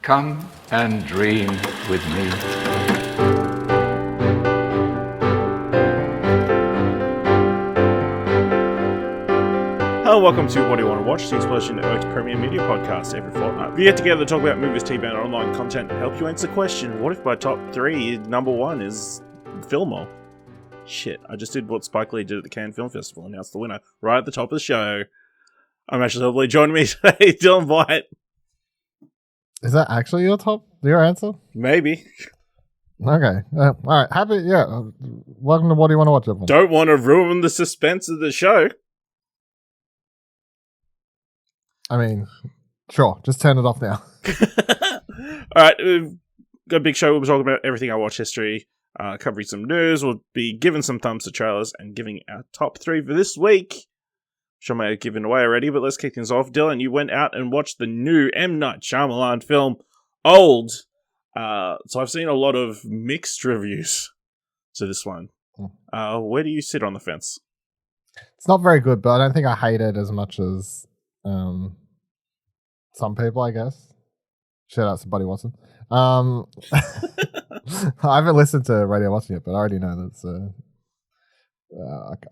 Come and dream with me. Hello, welcome to What Do You Want to Watch, the Explosion Network's premier media podcast every fortnight. We get together to talk about movies, TV, and online content and help you answer the question, what if my top three, number one is Fillmore? Shit, I just did what Spike Lee did at the Cannes Film Festival, announced the winner right at the top of the show. I'm Ashley Hobley. Joining me today, Dylan White. Is that actually your answer? Maybe. Okay. All right. Welcome to What Do You Want to Watch, everyone? Don't want to ruin the suspense of the show. I mean, sure. Just turn it off now. Alright, we've got a big show. We'll be talking about everything I watch history, covering some news. We'll be giving some thumbs to trailers and giving our top three for this week. Which I may have given away already, but let's kick things off. Dylan, you went out and watched the new M. Night Shyamalan film, Old. So I've seen a lot of mixed reviews to this one. Where do you sit on the fence? It's not very good, but I don't think I hate it as much as some people, I guess. Shout out to Buddy Watson. I haven't listened to Radio Watson yet, but I already know that it's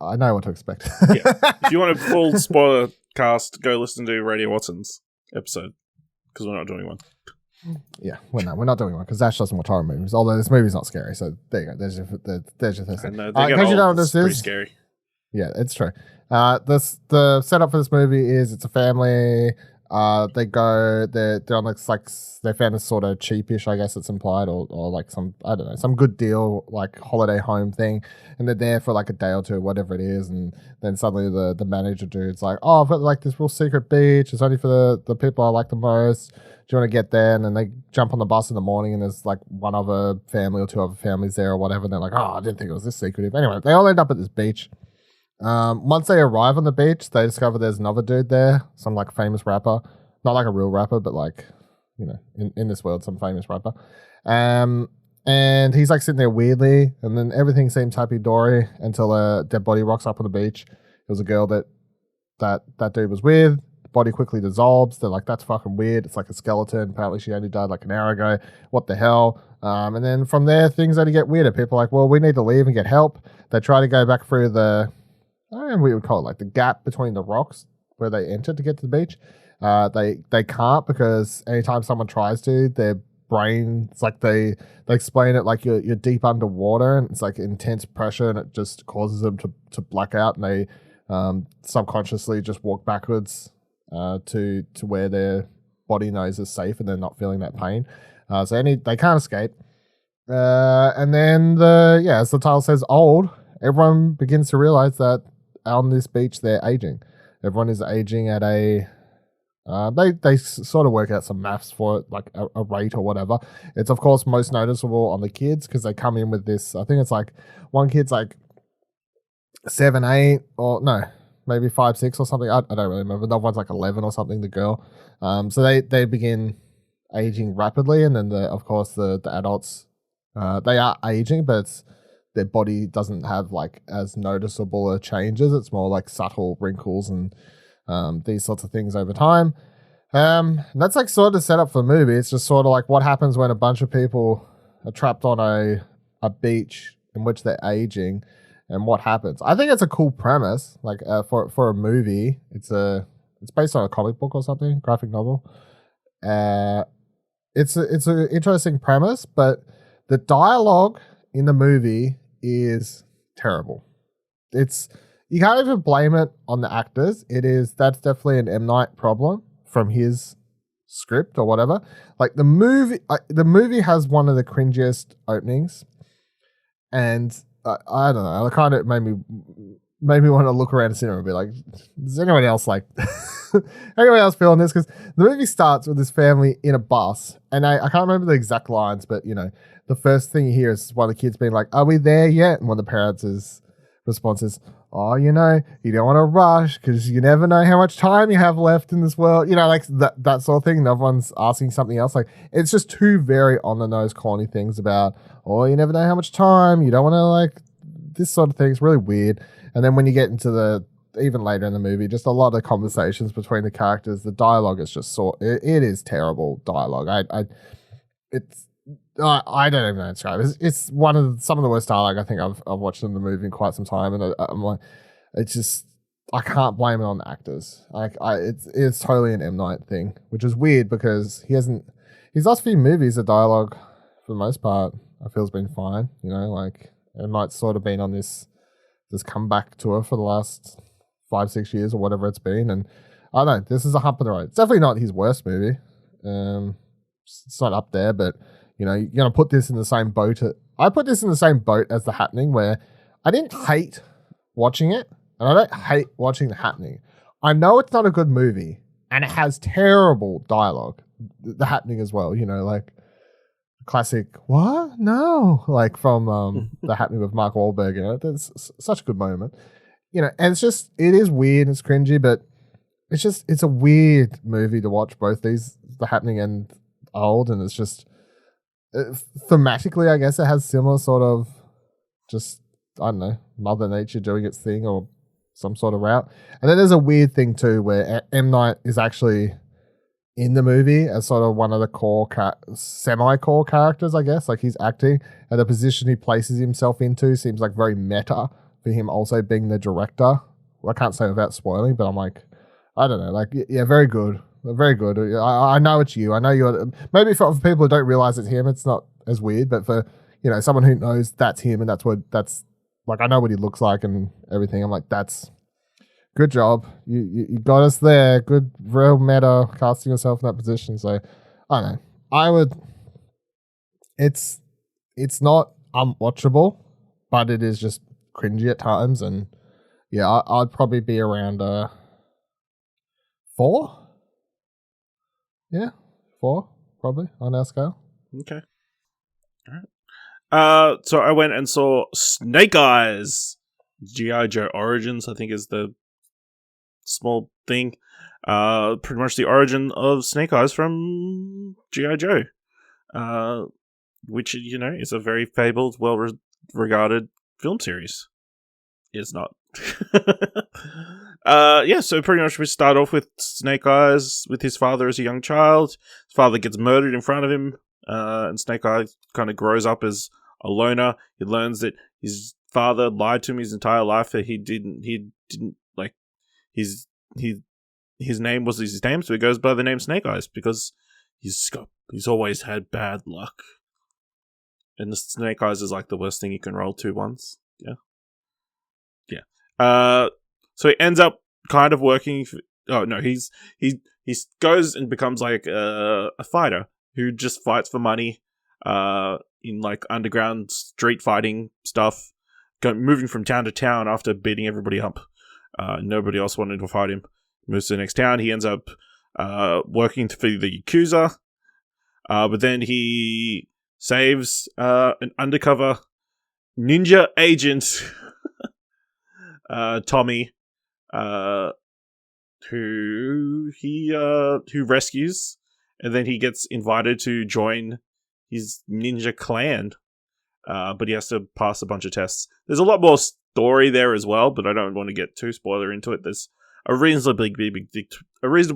I know what to expect. Yeah. If you want a full spoiler cast, go listen to Radio Watson's episode, because we're not doing one. Yeah, we're not doing one, because Ash doesn't watch horror movies, although this movie's not scary, so there you go. There's your first thing. And you know what this is? Pretty scary. Yeah, it's true. The setup for this movie is it's a family. They're on like they found this sort of cheapish, I guess it's implied, or like some, I don't know, some good deal, like holiday home thing, and they're there for like a day or two, whatever it is, and then suddenly the manager dude's like, oh, I've got like this real secret beach, it's only for the people I like the most, do you want to get there? And then they jump on the bus in the morning and there's like one other family or two other families there or whatever, and they're like, oh, I didn't think it was this secretive. Anyway, they all end up at this beach. Once they arrive on the beach, they discover there's another dude there, some like famous rapper, not like a real rapper, but like, you know, in this world, some famous rapper. And he's like sitting there weirdly, and then everything seems happy-dory until a dead body rocks up on the beach. It was a girl that dude was with. The body quickly dissolves. They're like, that's fucking weird. It's like a skeleton. Apparently she only died like an hour ago. What the hell? And then from there, things only get weirder. People are like, well, we need to leave and get help. They try to go back through I don't know what we would call it, like the gap between the rocks where they enter to get to the beach. They can't, because anytime someone tries to, their brain, it's like they explain it like you're deep underwater and it's like intense pressure and it just causes them to black out, and they subconsciously just walk backwards to where their body knows is safe and they're not feeling that pain. So they can't escape. And then as the title says, Old, everyone begins to realize that on this beach they're aging. Everyone is aging at a they sort of work out some maths for it, like a rate or whatever. It's of course most noticeable on the kids, because they come in with this, I think it's like one kid's like 7, 8, or no, maybe 5, 6 or something. I don't really remember. Another one's like 11 or something, the girl. So they begin aging rapidly, and then of course the adults, they are aging, but their body doesn't have like as noticeable changes. It's more like subtle wrinkles and these sorts of things over time. That's like sort of set up for the movie. It's just sort of like what happens when a bunch of people are trapped on a beach in which they're aging, and what happens. I think it's a cool premise, like for a movie. It's based on a comic book or something, graphic novel. It's an interesting premise, but the dialogue in the movie is terrible. You can't even blame it on the actors. That's definitely an M. Night problem from his script or whatever. Like the movie has one of the cringiest openings, and I don't know. It kind of made me want to look around the cinema and be like, does anyone else feeling this? Because the movie starts with this family in a bus, and I can't remember the exact lines, but you know, the first thing you hear is one of the kids being like, "Are we there yet?" And one of the parents' response is, "Oh, you know, you don't want to rush because you never know how much time you have left in this world." You know, like that sort of thing. No one's asking something else. Like, it's just two very on the nose, corny things about, oh, you never know how much time. You don't want to, like, this sort of thing. It's really weird. And then when you get into the even later in the movie, just a lot of conversations between the characters. The dialogue is just it is terrible dialogue. I don't even know how to describe it. It's some of the worst dialogue I think I've watched in the movie in quite some time, and I'm like, it's just I can't blame it on the actors. It's totally an M Night thing, which is weird because his last few movies, the dialogue for the most part I feel has been fine. You know, like M Night's sort of been on this comeback tour for the last 5-6 years or whatever it's been, and I don't know, this is a hump in the road. It's definitely not his worst movie. It's not up there, but you know, you're gonna put this in the same boat. I put this in the same boat as The Happening, where I didn't hate watching it, and I don't hate watching The Happening. I know it's not a good movie, and it has terrible dialogue. The Happening as well, you know, like classic. What? No, like from The Happening with Mark Wahlberg. You know, that's such a good moment. You know, and it is weird, it's cringy, but it's a weird movie to watch. Both these, The Happening and Old, and it's just thematically, I guess it has similar sort of just, I don't know, Mother Nature doing its thing or some sort of route. And then there's a weird thing too where M. Night is actually in the movie as sort of one of the core semi-core characters, I guess. Like he's acting, and the position he places himself into seems like very meta for him also being the director. Well, I can't say without spoiling, but I'm like, I don't know, like, yeah, very good. Very good. I know it's you. I know you're. Maybe for people who don't realize it's him, it's not as weird. But for someone who knows that's him, and that's like, I know what he looks like and everything. I'm like, that's good job. You got us there. Good, real meta casting yourself in that position. So I don't know. I would. It's not unwatchable, but it is just cringy at times, and yeah, I'd probably be around 4. Yeah, 4 probably on our scale. Okay. All right. So I went and saw Snake Eyes. G.I. Joe Origins, I think, is the small thing. Pretty much the origin of Snake Eyes from G.I. Joe. Which, is a very fabled, well-regarded film series. It's not. So pretty much we start off with Snake Eyes with his father as a young child. His father gets murdered in front of him, and Snake Eyes kind of grows up as a loner. He learns that his father lied to him his entire life, that he didn't like his name was his name, so he goes by the name Snake Eyes because he's always had bad luck. And the Snake Eyes is like the worst thing you can roll 2 ones. Yeah. So he ends up kind of working. He goes and becomes like a fighter who just fights for money. In like underground street fighting stuff, moving from town to town after beating everybody up. Nobody else wanted to fight him. Moves to the next town. He ends up working for the Yakuza, but then he saves an undercover ninja agent. Tommy, who rescues, and then he gets invited to join his ninja clan, but he has to pass a bunch of tests. There's a lot more story there as well, but I don't want to get too spoiler into it. There's a reasonable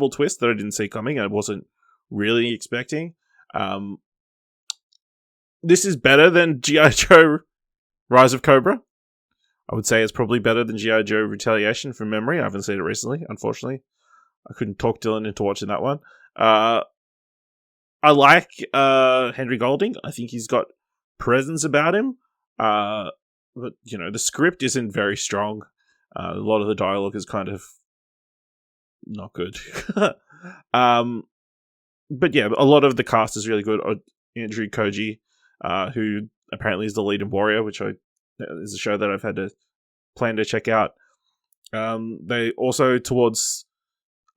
twist that I didn't see coming, and I wasn't really expecting. This is better than G.I. Joe Rise of Cobra. I would say it's probably better than G.I. Joe Retaliation from memory. I haven't seen it recently, unfortunately. I couldn't talk Dylan into watching that one. I like Henry Golding. I think he's got presence about him. But, the script isn't very strong. A lot of the dialogue is kind of not good. But yeah, a lot of the cast is really good. Andrew Koji, who apparently is the lead in Warrior, which is a show that I've had to plan to check out. They also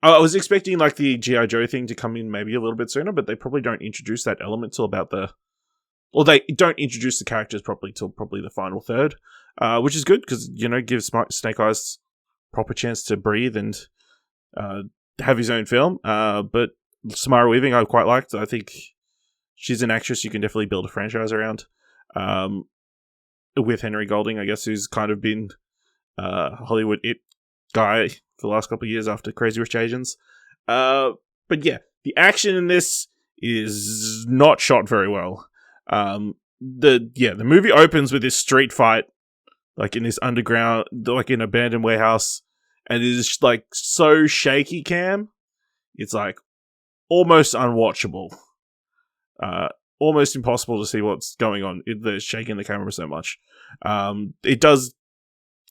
I was expecting like the G.I. Joe thing to come in maybe a little bit sooner, but they probably don't introduce that element till they don't introduce the characters properly till probably the final third, which is good because, gives Snake Eyes proper chance to breathe and have his own film. But Samara Weaving I quite liked. I think she's an actress you can definitely build a franchise around. With Henry Golding, I guess, who's kind of been Hollywood guy for the last couple of years after Crazy Rich Asians. But yeah, the action in this is not shot very well. The movie opens with this street fight, like in this underground, like in an abandoned warehouse, and it is like so shaky cam, it's like almost unwatchable. Almost impossible to see what's going on. They're shaking the camera so much. It does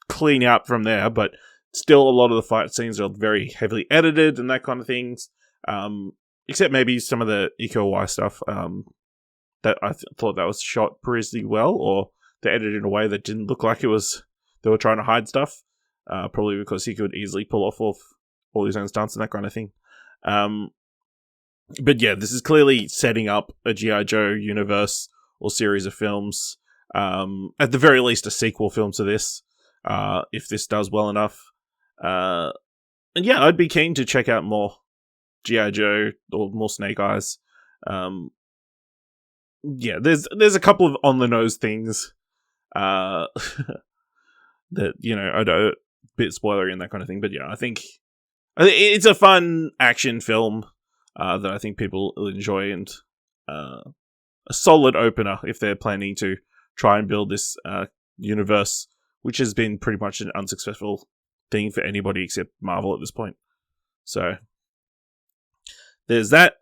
clean up from there, but still a lot of the fight scenes are very heavily edited and that kind of things. Except maybe some of the Iko Uwais stuff that I thought that was shot pretty well, or they edited in a way that didn't look like it was they were trying to hide stuff. Probably because he could easily pull off all his own stunts and that kind of thing. But yeah, this is clearly setting up a G.I. Joe universe or series of films. At the very least, a sequel film to this, if this does well enough. And yeah, I'd be keen to check out more G.I. Joe or more Snake Eyes. Yeah, there's a couple of on-the-nose things that, you know, I don't, bit spoilery and that kind of thing. But yeah, I think it's a fun action film that I think people will enjoy, and a solid opener if they're planning to try and build this universe, which has been pretty much an unsuccessful thing for anybody except Marvel at this point. So there's that.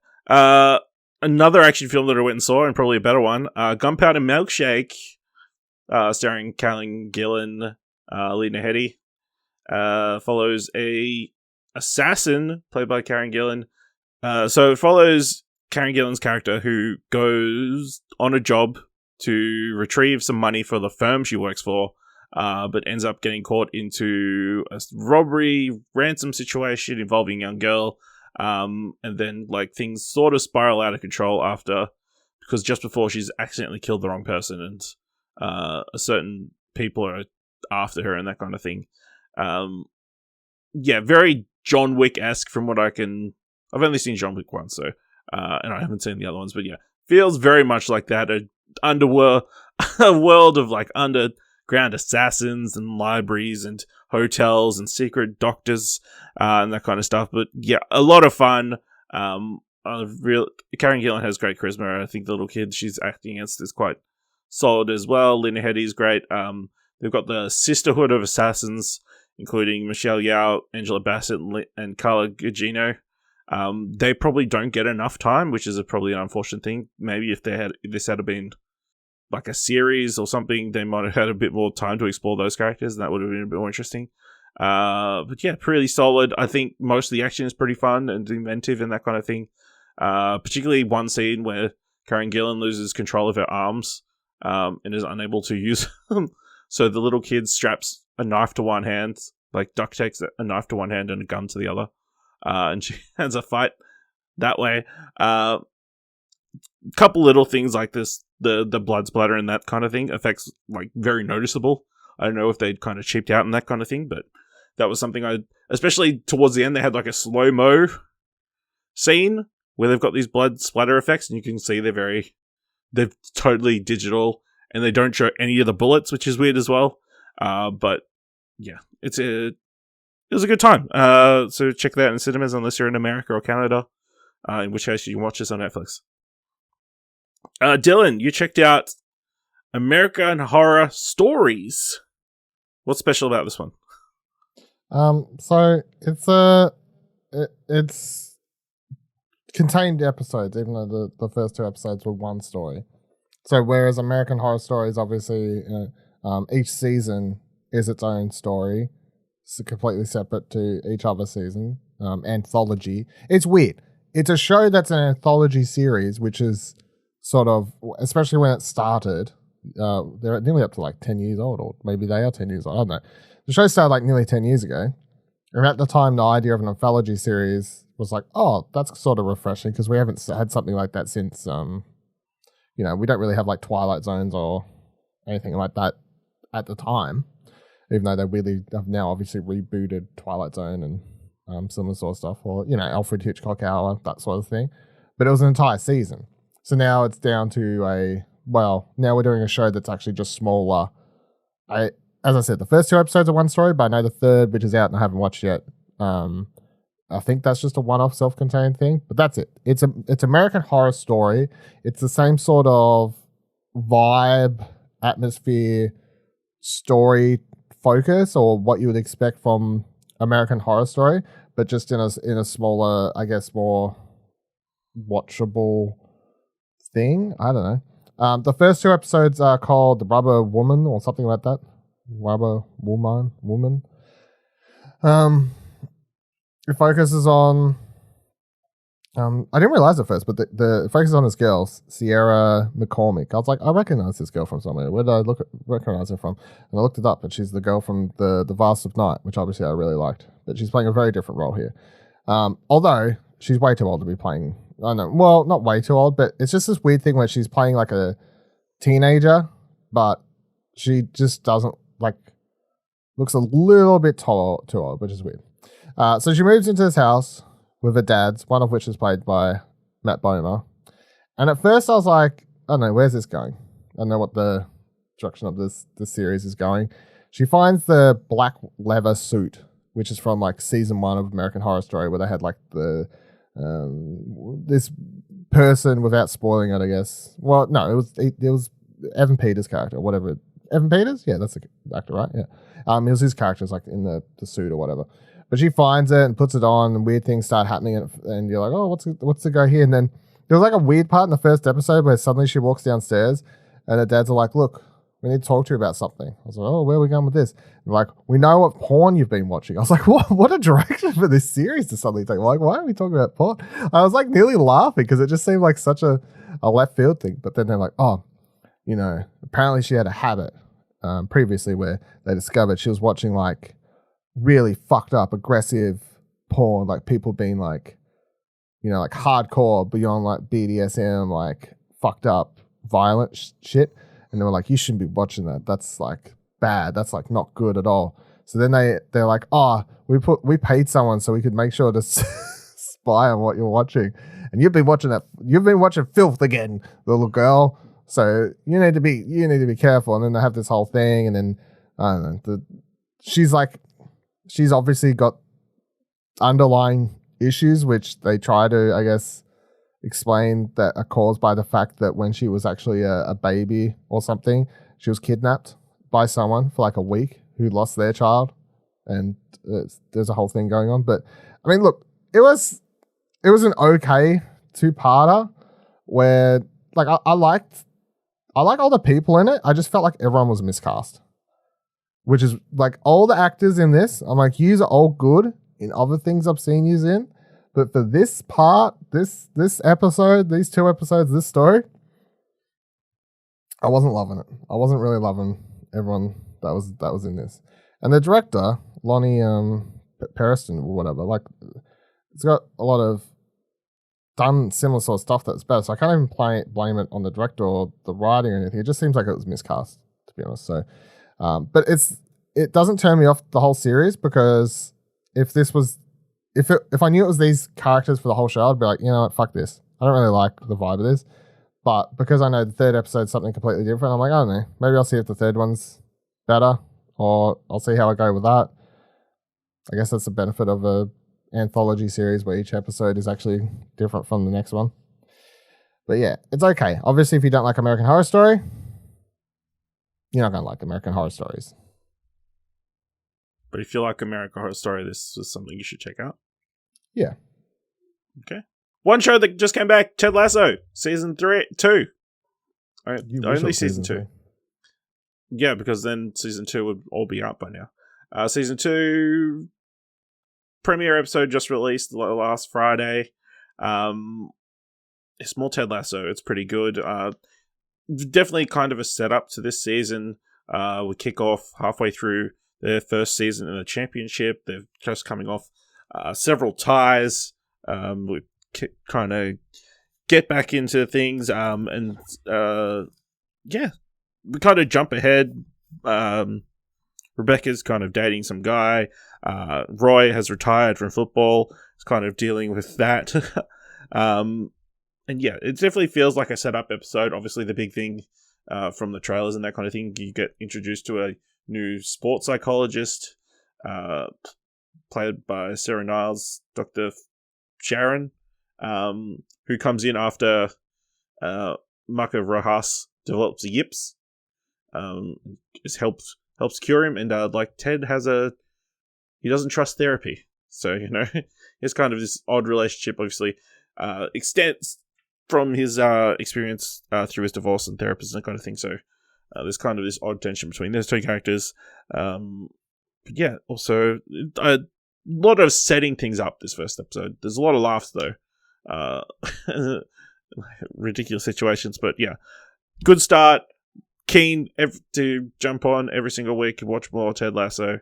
Another action film that I went and saw, and probably a better one, Gunpowder Milkshake, starring Karen Gillan, Lena Headey, follows a assassin played by Karen Gillan. So it follows Karen Gillan's character, who goes on a job to retrieve some money for the firm she works for, but ends up getting caught into a robbery, ransom situation involving a young girl. And then like things sort of spiral out of control because just before she's accidentally killed the wrong person, and a certain people are after her and that kind of thing. Yeah, very John Wick-esque from what I've only seen John Wick once, so and I haven't seen the other ones, but yeah, feels very much like that. A world of like underground assassins and libraries and hotels and secret doctors and that kind of stuff. But yeah, a lot of fun. Karen Gillan has great charisma. I think the little kid she's acting against is quite solid as well. Lena Headey's great. They've got the Sisterhood of Assassins, including Michelle Yeoh, Angela Bassett, and Carla Gugino. They probably don't get enough time, which is probably an unfortunate thing. Maybe if this had been like a series or something, they might have had a bit more time to explore those characters, and that would have been a bit more interesting. But yeah, pretty solid. I think most of the action is pretty fun and inventive and that kind of thing. Particularly one scene where Karen Gillan loses control of her arms and is unable to use them. So the little kid straps a knife to one hand, like duct tapes a knife to one hand and a gun to the other. And she has a fight that way. Couple little things like this, the blood splatter and that kind of thing, effects like very noticeable. I don't know if they'd kind of cheaped out and that kind of thing, but that was something especially towards the end, they had like a slow-mo scene where they've got these blood splatter effects, and you can see they're totally digital, and they don't show any of the bullets, which is weird as well. But yeah, it was a good time. So check that out in cinemas unless you're in America or Canada, in which case you can watch this on Netflix. Dylan, you checked out American Horror Stories. What's special about this one? So it's contained episodes, even though the first two episodes were one story. So whereas American Horror Stories, obviously, each season is its own story. It's completely separate to each other season. Anthology. It's weird. It's a show that's an anthology series, which is sort of, especially when it started, they're nearly up to like 10 years old, or maybe they are 10 years old, I don't know. The show started like nearly 10 years ago. And at the time, the idea of an anthology series was like, oh, that's sort of refreshing, because we haven't had something like that since, we don't really have like Twilight Zones or anything like that at the time, even though they really have now obviously rebooted Twilight Zone and similar sort of stuff, or, Alfred Hitchcock Hour, that sort of thing. But it was an entire season. So now it's down to now we're doing a show that's actually just smaller. as I said, the first 2 episodes are one story, but I know the third, which is out and I haven't watched yet. I think that's just a one-off self-contained thing, but that's it. It's American Horror Story. It's the same sort of vibe, atmosphere, story focus, or what you would expect from American Horror Story, but just in a smaller, I guess, more watchable thing. I don't know. The first 2 episodes are called The Rubber Woman or something like that. Rubber Woman. It focuses on. I didn't realize at first, but it focuses on this girl, Sierra McCormick. I was like, I recognize this girl from somewhere. Where did I recognize her from? And I looked it up, and she's the girl from the Vast of Night, which obviously I really liked. But she's playing a very different role here. Although she's way too old to be playing. I know. Well, not way too old, but it's just this weird thing where she's playing like a teenager, but she just doesn't looks a little bit too old, which is weird. So she moves into this house with her dad's, one of which is played by Matt Bomer. And at first I was like, I don't know, where's this going? I don't know what the direction of this series is going. She finds the black leather suit, which is from season 1 of American Horror Story, where they had the this person, without spoiling it, I guess. Well, no, it was Evan Peters' character, whatever. Evan Peters? Yeah, that's the actor, right? Yeah. It was his character's in the suit or whatever. But she finds it and puts it on, and weird things start happening, and you're like, oh, what's the go here? And then there was a weird part in the first episode where suddenly she walks downstairs, and her dads are like, look, we need to talk to you about something. I was like, oh, where are we going with this? And like, we know what porn you've been watching. I was like, what a direction for this series to suddenly take. Like, why are we talking about porn? I was nearly laughing because it just seemed like such a left field thing. But then they're like, oh, apparently she had a habit previously where they discovered she was watching really fucked up, aggressive porn, people being hardcore beyond BDSM, fucked up, violent shit. And they were like, you shouldn't be watching that. That's bad. That's not good at all. So then they're like, oh, we paid someone so we could make sure to spy on what you're watching. And you've been watching that. You've been watching filth again, little girl. So you need to be careful. And then they have this whole thing. And then I don't know. She's obviously got underlying issues, which they try to, I guess, explain that are caused by the fact that when she was actually a baby or something, she was kidnapped by someone for a week who lost their child, and there's a whole thing going on. But I mean, look, it was an okay 2-parter where I like all the people in it. I just felt like everyone was miscast, which is all the actors in this. I'm like, yous are all good in other things I've seen yous in. But for this part, this episode, these 2 episodes, this story, I wasn't loving it. I wasn't really loving everyone that was in this. And the director, Lonnie Periston or whatever, it's got a lot of done similar sort of stuff that's better. So I can't even blame it on the director or the writing or anything. It just seems like it was miscast, to be honest. So, but it doesn't turn me off the whole series, because if I knew it was these characters for the whole show, I'd be like, you know what, fuck this. I don't really like the vibe of this. But because I know the 3rd episode's something completely different, I'm like, I don't know. Maybe I'll see if the 3rd one's better, or I'll see how I go with that. I guess that's the benefit of a anthology series where each episode is actually different from the next one. But yeah, it's okay. Obviously, if you don't like American Horror Story, you're not going to like American Horror Stories. But if you like American Horror Story, this is something you should check out. Yeah. Okay. One show that just came back, Ted Lasso, season 2. Only season 2. Yeah, because then season 2 would all be out by now. Season 2 premiere episode just released last Friday. It's more Ted Lasso. It's pretty good. Definitely kind of a setup to this season. We kick off halfway through their first season in the championship. They're just coming off several ties. We kind of get back into things, and we kind of jump ahead. Rebecca's kind of dating some guy. Roy has retired from football. He's kind of dealing with that. And yeah, it definitely feels like a setup episode. Obviously, the big thing from the trailers and that kind of thing, you get introduced to a new sports psychologist, played by Sarah Niles, Dr. Sharon, who comes in after Marco Rojas develops a yips, helps cure him, and Ted he doesn't trust therapy, so it's kind of this odd relationship. Obviously, extends from his experience through his divorce and therapist and that kind of thing. So there's kind of this odd tension between those two characters. But yeah, also a lot of setting things up this first episode. There's a lot of laughs though. Ridiculous situations, but yeah, good start. Keen to jump on every single week and watch more Ted Lasso.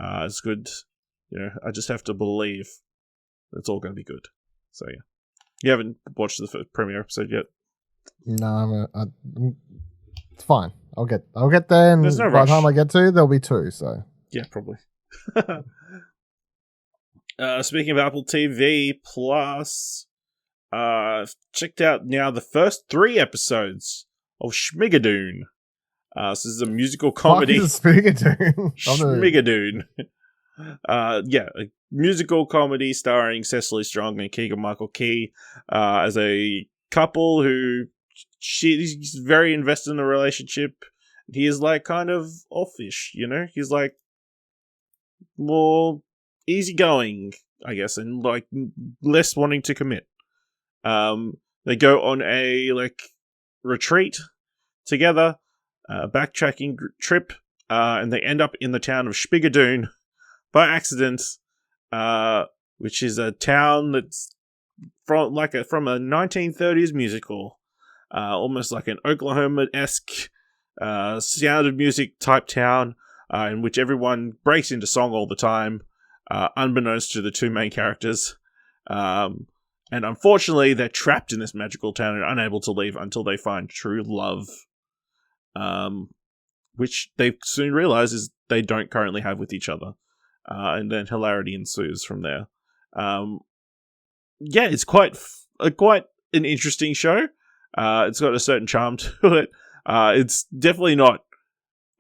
It's good. I just have to believe it's all going to be good. So yeah, you haven't watched the first premiere episode yet? No, it's fine. I'll get there, and There's no by rush. the time I get to, there'll be 2. So Yeah, probably. Speaking of Apple TV Plus, I've checked out now the first 3 episodes of Schmigadoon. This is a musical comedy. Schmigadoon. Yeah, a musical comedy starring Cecily Strong and Keegan-Michael Key as a couple who she's very invested in the relationship. He is kind of offish, He's more easygoing, I guess, and less wanting to commit. They go on a retreat together, backtracking trip, and they end up in the town of Schmigadoon by accident, which is a town that's from a 1930s musical, almost like an Oklahoma-esque Sound of Music type town, in which everyone breaks into song all the time, unbeknownst to the 2 main characters. And unfortunately, they're trapped in this magical town and unable to leave until they find true love, which they soon realize is they don't currently have with each other. And then hilarity ensues from there. Yeah, it's quite an interesting show. It's got a certain charm to it. It's definitely not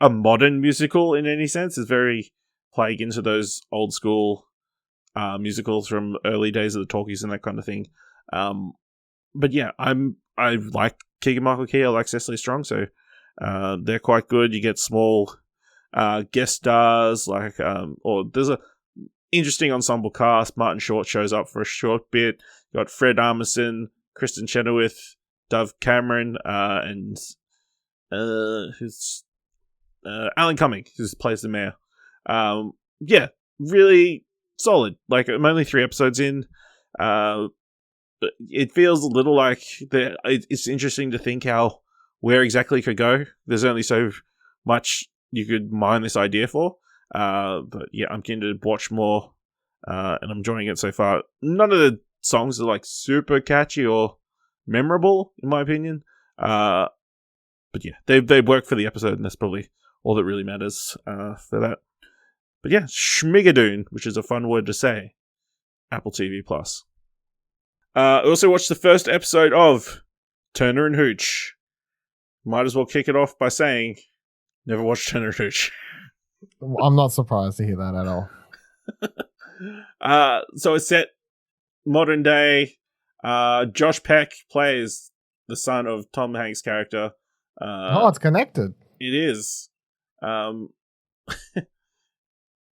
a modern musical in any sense. It's very playing into those old school musicals from early days of the talkies and that kind of thing. But yeah, I like Keegan-Michael Key. I like Cecily Strong, so they're quite good. You get small guest stars or there's a interesting ensemble cast. Martin Short shows up for a short bit. You got Fred Armisen, Kristen Chenoweth, Dove Cameron, and who's Alan Cumming, who plays the mayor. Yeah, really solid. I'm only 3 episodes in. It feels a little like it's interesting to think where exactly it could go. There's only so much you could mine this idea for. But yeah, I'm keen to watch more, and I'm enjoying it so far. None of the songs are super catchy or memorable, in my opinion. But yeah, they work for the episode, and that's probably all that really matters for that. But yeah, Schmigadoon, which is a fun word to say. Apple TV Plus. I also watched the first episode of Turner and Hooch. Might as well kick it off by saying, never watched Turner and Hooch. I'm not surprised to hear that at all. So it's set modern day. Josh Peck plays the son of Tom Hanks' character. It's connected. It is.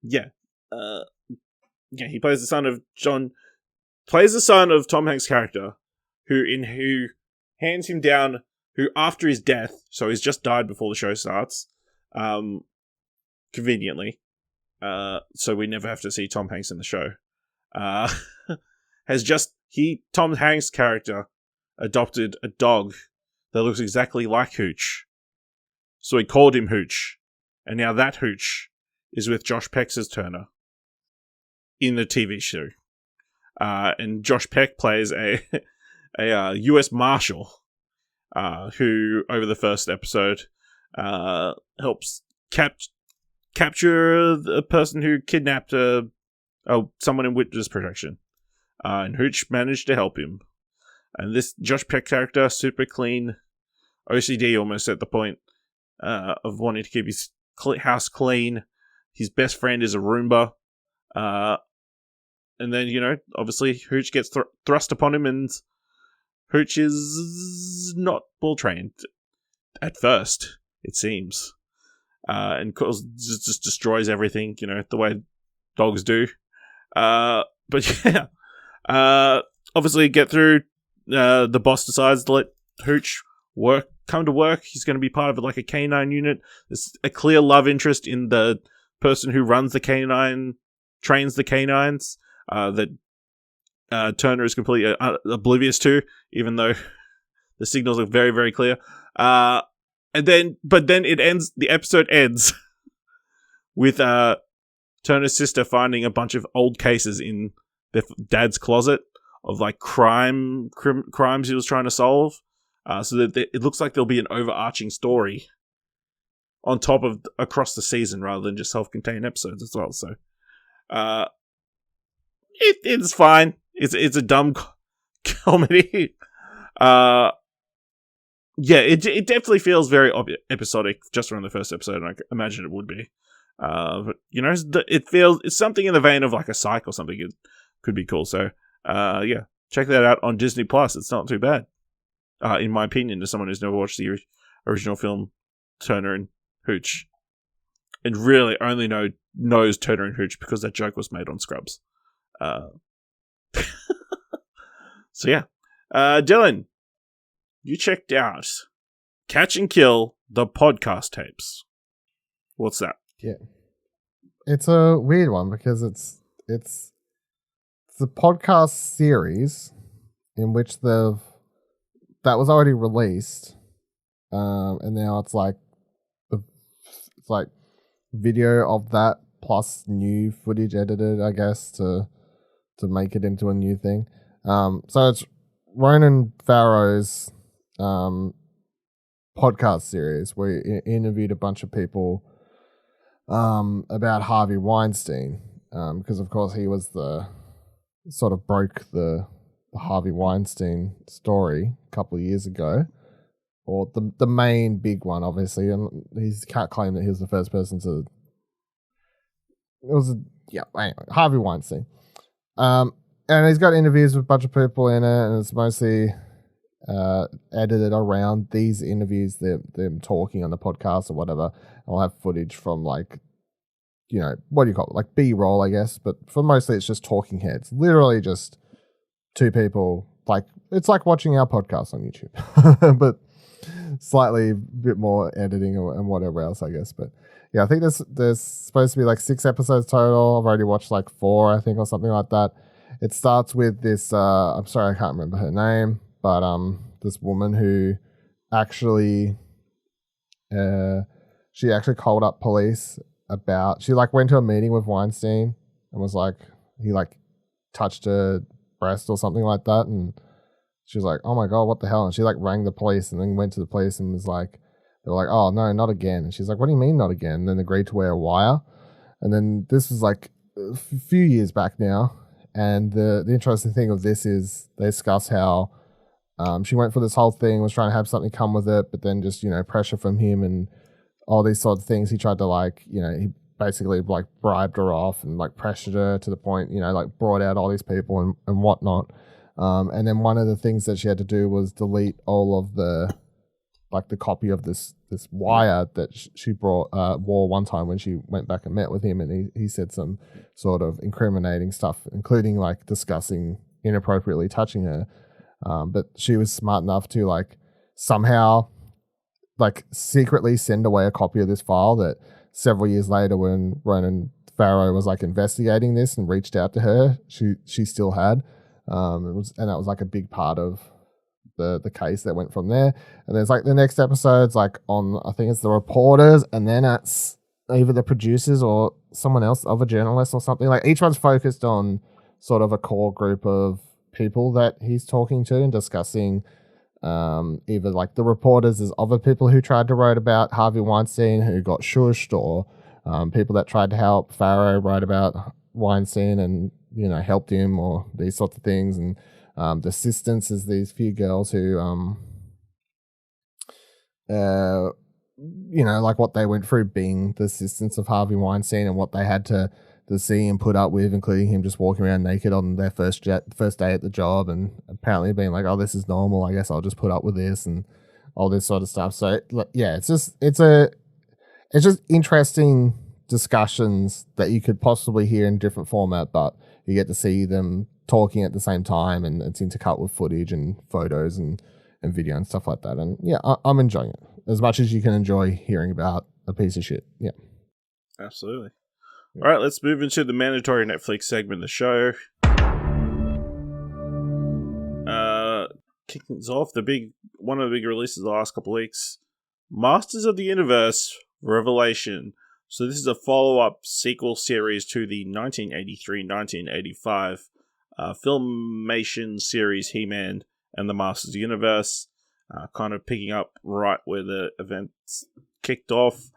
Yeah. Yeah, he plays the son of Tom Hanks' character, who hands him down, who after his death, so he's just died before the show starts, conveniently, so we never have to see Tom Hanks in the show, Tom Hanks' character adopted a dog that looks exactly like Hooch, so he called him Hooch, and now that Hooch is with Josh Peck's Turner in the TV show. And Josh Peck plays a U.S. Marshal who, over the first episode, helps capture a person who kidnapped someone in witness protection. And Hooch managed to help him. And this Josh Peck character, super clean, OCD almost at the point of wanting to keep his house clean. His best friend is a Roomba. And then, obviously Hooch gets thrust upon him, and Hooch is not ball trained at first, it seems. And just destroys everything, the way dogs do. But yeah. Obviously get through. The boss decides to let Hooch come to work. He's going to be part of like a canine unit. There's a clear love interest in the person who runs the canine, trains the canines, that Turner is completely oblivious to, even though the signals are very, very clear. But then the episode ends with Turner's sister finding a bunch of old cases in their dad's closet of like crimes he was trying to solve. So that it looks like there'll be an overarching story on top of across the season rather than just self-contained episodes as well. So, it's fine. It's a dumb comedy. Yeah, it definitely feels very episodic just from the first episode, and I imagine it would be. But it's something in the vein of like a Psych or something. It could be cool. So, yeah, check that out on Disney Plus. It's not too bad, in my opinion, as someone who's never watched the original film Turner and Hooch, and really only knows Turner and Hooch because that joke was made on Scrubs. So yeah, Dylan, you checked out Catch and Kill, the podcast tapes. What's that? Yeah, it's a weird one because it's a podcast series in which that was already released, and now it's like video of that plus new footage edited, I guess, to make it into a new thing. So it's Ronan Farrow's podcast series where he interviewed a bunch of people about Harvey Weinstein, because of course he was the sort of broke the Harvey Weinstein story a couple of years ago, or the main big one, obviously, and he can't claim that he was the first person to. Anyway, Harvey Weinstein. And he's got interviews with a bunch of people in it, and it's mostly edited around these interviews, them talking on the podcast or whatever. I'll have footage from what do you call it? Like B-roll, I guess. But for mostly it's just talking heads. Literally just two people. It's like watching our podcast on YouTube. But slightly a bit more editing and whatever else, I guess. But yeah, I think there's supposed to be 6 episodes total. I've already watched 4, I think, or something like that. It starts with this, I'm sorry, I can't remember her name, but this woman who actually, she actually called up police about, she went to a meeting with Weinstein and was he touched her breast or something like that, and she was like, oh my God, what the hell? And she rang the police and then went to the police and was they were like, oh no, not again. And she's like, what do you mean not again? And then agreed to wear a wire. And then this was a few years back now. And the interesting thing of this is they discuss how she went for this whole thing, was trying to have something come with it, but then just, pressure from him and all these sort of things. He tried to he basically bribed her off and pressured her to the point, brought out all these people and whatnot. And then one of the things that she had to do was delete all of the copy of this wire that she wore one time when she went back and met with him, and he said some sort of incriminating stuff, including discussing inappropriately touching her. But she was smart enough to somehow secretly send away a copy of this file that several years later, when Ronan Farrow was investigating this and reached out to her, she still had. And that was a big part of the case that went from there. And there's the next episode's on, I think it's the reporters, and then it's either the producers or someone else, other journalists or something. Each one's focused on sort of a core group of people that he's talking to and discussing. Either the reporters is other people who tried to write about Harvey Weinstein who got shushed, or people that tried to help Farrow write about Weinstein and helped him, or these sorts of things. And the assistants is these few girls who like what they went through being the assistants of Harvey Weinstein and what they had to see and put up with, including him just walking around naked on their first day at the job, and apparently being like, oh, this is normal, I guess I'll just put up with this and all this sort of stuff. So yeah, it's just interesting discussions that you could possibly hear in different format, but you get to see them talking at the same time, and it's intercut with footage and photos and video and stuff like that. And yeah, I'm enjoying it as much as you can enjoy hearing about a piece of shit. Yeah, absolutely. All right, let's move into the mandatory Netflix segment of the show. Kicking us off, one of the big releases of the last couple of weeks, Masters of the Universe Revelation. So this is a follow-up sequel series to the 1983-1985 Filmation series He-Man and the Masters of the Universe, kind of picking up right where the events kicked off.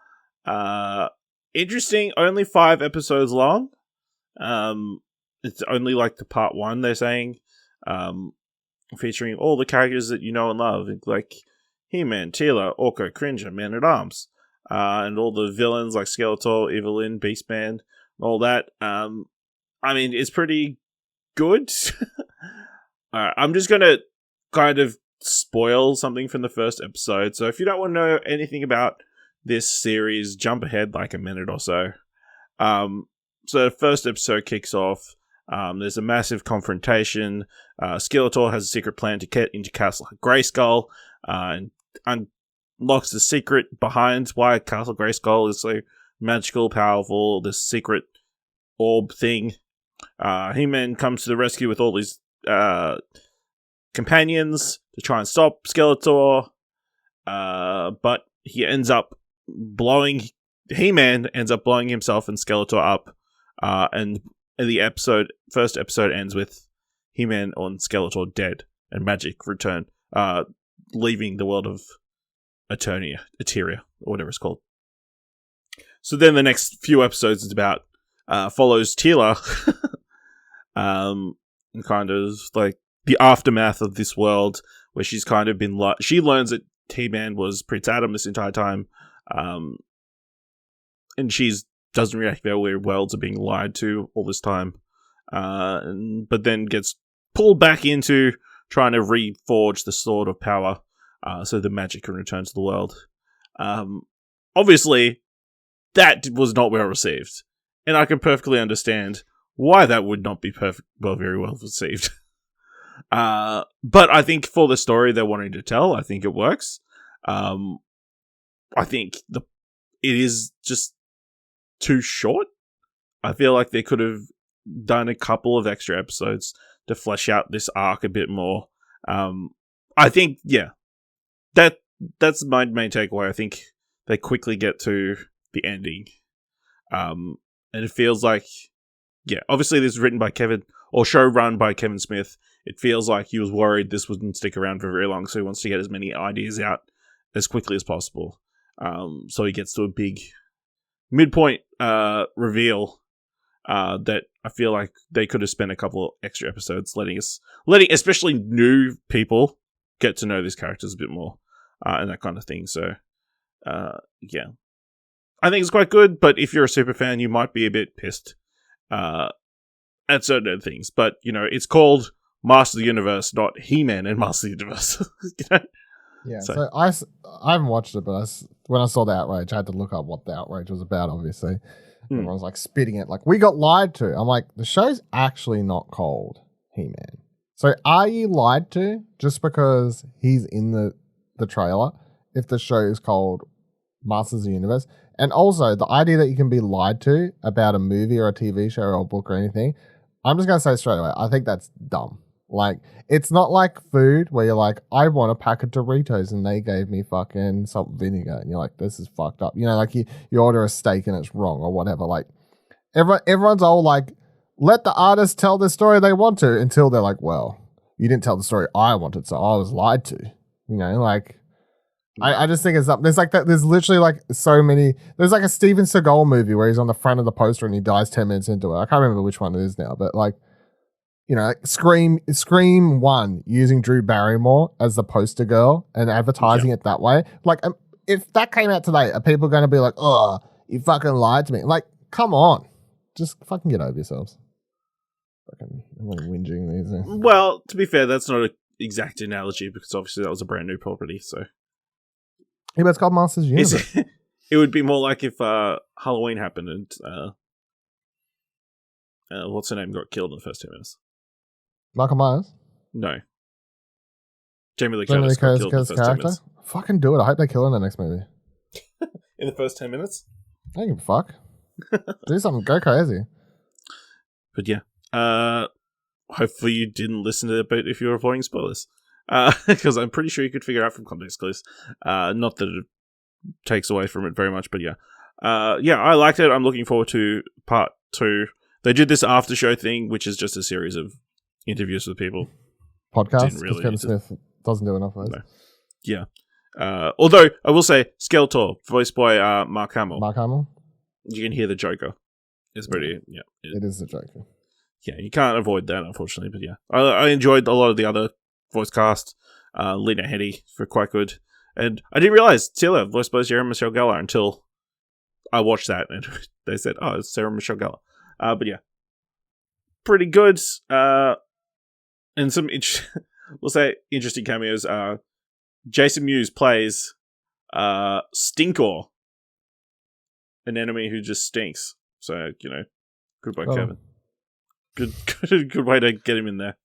Interesting, only 5 episodes long. It's only like the part 1, they're saying, featuring all the characters that you know and love, like He-Man, Teela, Orko, Cringer, Man-at-Arms, and all the villains like Skeletor, Evelyn, Beastman, and all that. I mean, it's pretty good. I'm just gonna kind of spoil something from the first episode, so if you don't want to know anything about this series, jump ahead like a minute or so. So the first episode kicks off. There's a massive confrontation. Skeletor has a secret plan to get into Castle Grayskull and unlocks the secret behind why Castle Grayskull is so magical, powerful, this secret orb thing. He-Man comes to the rescue with all his companions to try and stop Skeletor, but He-Man ends up blowing himself and Skeletor up, and the first episode ends with He-Man and Skeletor dead and magic return, leaving the world of Eternia, or whatever it's called. So then the next few episodes is about follows Teela, and kind of like the aftermath of this world, where she's kind of been she learns that He-Man was Prince Adam this entire time, and she's doesn't react very well to being lied to all this time, but then gets pulled back into trying to reforge the Sword of Power, so the magic can return to the world. Obviously, that was not well received, and I can perfectly understand why that would not be very well received. But I think for the story they're wanting to tell, I think it works. I think it is just too short. I feel like they could have done a couple of extra episodes to flesh out this arc a bit more. I think, yeah, that's my main takeaway. I think they quickly get to the ending. And it feels like, yeah, obviously this is written by show run by Kevin Smith. It feels like he was worried this wouldn't stick around for very long, so he wants to get as many ideas out as quickly as possible. So he gets to a big midpoint reveal that I feel like they could have spent a couple of extra episodes letting especially new people get to know these characters a bit more, and that kind of thing. So yeah, I think it's quite good, but if you're a super fan, you might be a bit pissed at certain things. But it's called Master of the Universe, not He-Man and Master of the Universe. Yeah, so I haven't watched it, but when I saw the outrage, I had to look up what the outrage was about, obviously. Everyone was like spitting it, like, we got lied to. I'm like, the show's actually not called He-Man. So are you lied to just because he's in the trailer if the show is called Masters of the Universe? And also, the idea that you can be lied to about a movie or a TV show or a book or anything, I'm just going to say straight away, I think that's dumb. Like, it's not like food where you're like, I want a pack of Doritos and they gave me fucking salt and vinegar. And you're like, this is fucked up. Like you order a steak and it's wrong or whatever. Like, everyone's all like, let the artist tell the story they want to, until they're like, well, you didn't tell the story I wanted, so I was lied to. Like, I just think it's up. There's like that. There's literally like so many. There's like a Steven Seagal movie where he's on the front of the poster and he dies 10 minutes into it. I can't remember which one it is now, but like, Scream 1 using Drew Barrymore as the poster girl and advertising it that way. Like, if that came out today, are people going to be like, oh, you fucking lied to me? Like, come on. Just fucking get over yourselves. Fucking everyone whinging these things. Well, to be fair, that's not an exact analogy because obviously that was a brand new property. So Yeah, but it's called Masters Universe. it would be more like if Halloween happened and what's her name got killed in the first 2 minutes. Michael Myers? No. Jamie Lee Jamie Curtis got killed in the first 2 minutes. Fucking do it. I hope they kill her in the next movie. In the first 10 minutes? I don't give a fuck. Do something. Go crazy. But yeah. Hopefully you didn't listen to it if you're avoiding spoilers. Because I'm pretty sure you could figure out from context clues. Not that it takes away from it very much, but yeah. Yeah, I liked it. I'm looking forward to part 2. They did this after show thing, which is just a series of interviews with people. Podcast? Didn't really Kevin Smith doesn't do enough of those. No. Yeah. Although, I will say, Skeletor, voiced by Mark Hamill. Mark Hamill? You can hear the Joker. It's pretty, yeah. It is the Joker. Yeah, you can't avoid that, unfortunately, but yeah. I enjoyed a lot of the other voice cast. Lena Headey were quite good. And I didn't realize Tila, voiced by Sarah Michelle Gellar, until I watched that, and they said, oh, it's Sarah Michelle Gellar. But yeah. Pretty good. And some, we'll say, interesting cameos. Jason Mewes plays Stinkor, an enemy who just stinks. So, good by Kevin. Good way to get him in there.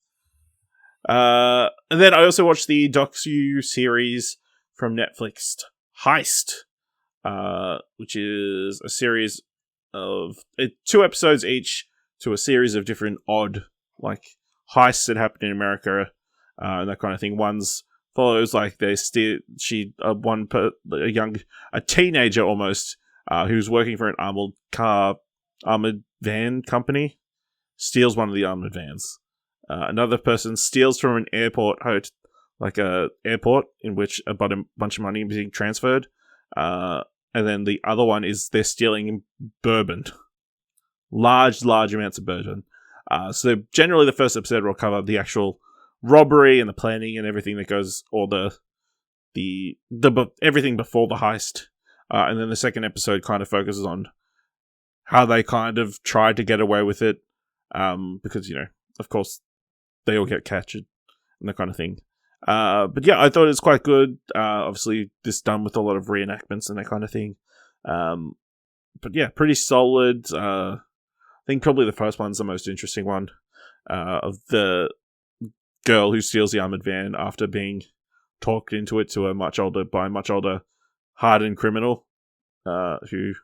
And then I also watched the docu-series from Netflix, Heist, which is a series of 2 episodes each to a series of different odd, heists that happen in America, and that kind of thing. One's follows a teenager almost, who's working for an armored van company, steals one of the armored vans. Another person steals from an airport, airport in which a bunch of money is being transferred. And then the other one is they're stealing bourbon. Large amounts of bourbon. So generally the first episode will cover the actual robbery and the planning and everything that goes, or the everything before the heist. And then the second episode kind of focuses on how they kind of tried to get away with it. Because, of course, they all get captured and that kind of thing. But yeah, I thought it was quite good. Obviously, this done with a lot of reenactments and that kind of thing. But yeah, pretty solid. I think probably the first one's the most interesting one. Of the girl who steals the armored van after being talked into it to a much older hardened criminal. Who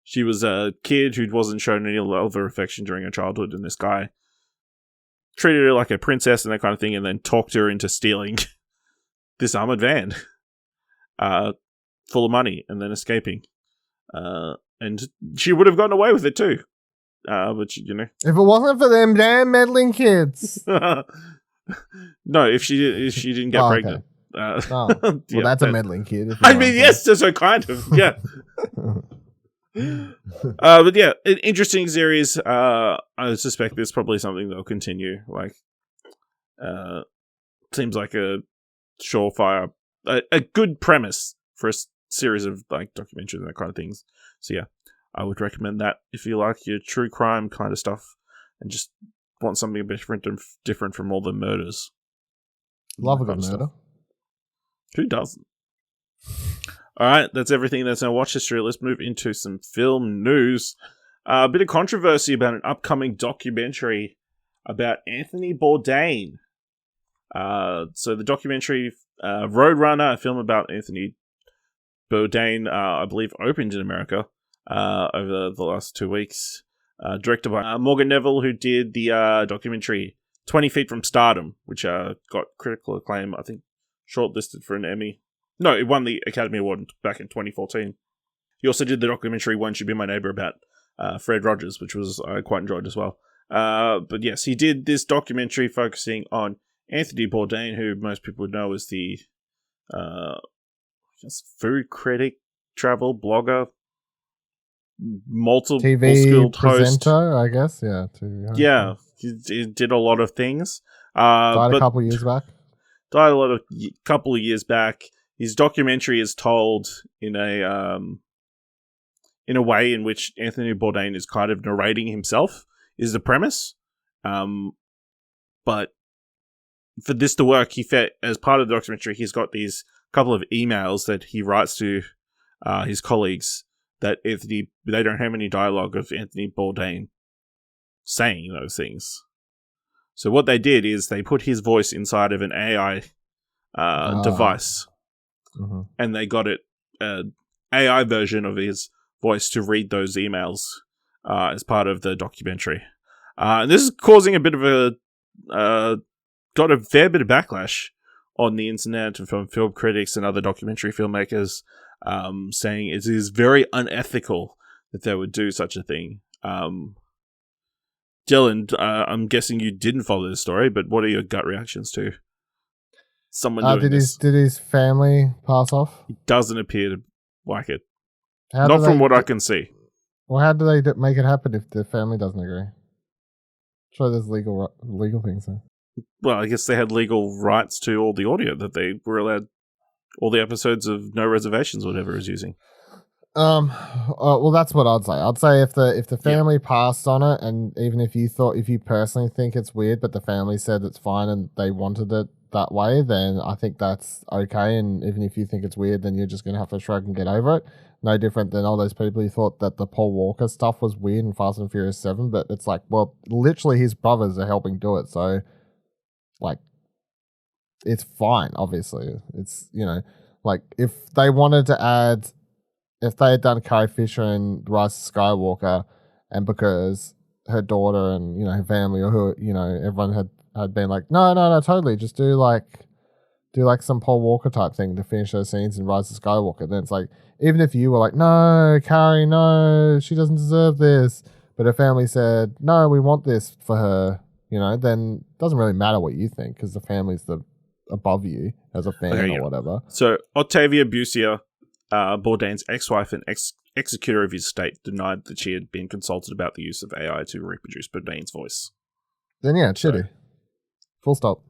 she was a kid who wasn't shown any love or affection during her childhood, and this guy treated her like a princess and that kind of thing, and then talked her into stealing this armored van full of money and then escaping. And she would have gotten away with it too. But if it wasn't for them damn meddling kids. No, if she didn't get pregnant. Okay. Well, that's a meddling kid. Yes, so kind of, yeah. But yeah, an interesting series. I suspect there's probably something that'll continue. Seems like a surefire, a good premise for a series of documentaries and that kind of things. So yeah, I would recommend that if you like your true crime kind of stuff and just want something a bit different from all the murders. Love a good murder. Who doesn't? All right, that's everything that's in our watch history. Let's move into some film news. A bit of controversy about an upcoming documentary about Anthony Bourdain. So the documentary Roadrunner, a film about Anthony Bourdain, I believe opened in America over the last 2 weeks. Directed by Morgan Neville, who did the documentary 20 Feet from Stardom, which got critical acclaim, I think shortlisted for an Emmy. No, it won the Academy Award back in 2014. He also did the documentary One Should Be My Neighbor about Fred Rogers, which I quite enjoyed as well. But yes, he did this documentary focusing on Anthony Bourdain, who most people would know as the food critic, travel blogger, multiple TV skilled presenter, host. I guess. Yeah, TV host. Yeah, he did a lot of things. Died a couple years back. Died a couple of years back. his documentary is told in a way in which Anthony Bourdain is kind of narrating himself, is the premise. But for this to work, as part of the documentary, he's got these couple of emails that he writes to his colleagues that they don't have any dialogue of Anthony Bourdain saying those things. So what they did is they put his voice inside of an AI device, and they got an AI version of his voice to read those emails as part of the documentary. And this is causing a bit of got a fair bit of backlash on the internet from film critics and other documentary filmmakers, saying it is very unethical that they would do such a thing. Dylan, I'm guessing you didn't follow this story, but what are your gut reactions to someone doing this? Did his family pass off? It doesn't appear to like it. Not from what I can see. Well, how do they make it happen if the family doesn't agree? Sure, there's legal things there. Well, I guess they had legal rights to all the audio that they were allowed, all the episodes of No Reservations, whatever is using. Well, that's what I'd say. I'd say if the family passed on it, and even if you personally think it's weird, but the family said it's fine and they wanted it that way, then I think that's okay. And even if you think it's weird, then you're just gonna have to shrug and get over it. No different than all those people who thought that the Paul Walker stuff was weird in Fast and Furious 7, but it's like, well, literally his brothers are helping do it, so like it's fine. Obviously, it's like if they wanted to add. If they had done Carrie Fisher and Rise of Skywalker, and because her daughter and her family or who everyone had been like, no, totally, just do some Paul Walker type thing to finish those scenes in Rise of Skywalker. Then it's like, even if you were like, no, Carrie, no, she doesn't deserve this, but her family said, no, we want this for her, then it doesn't really matter what you think because the family's above you as a fan or whatever. So Octavia Busier, Bourdain's ex-wife and executor of his estate, denied that she had been consulted about the use of AI to reproduce Bourdain's voice. Then yeah, it's shitty. Full stop.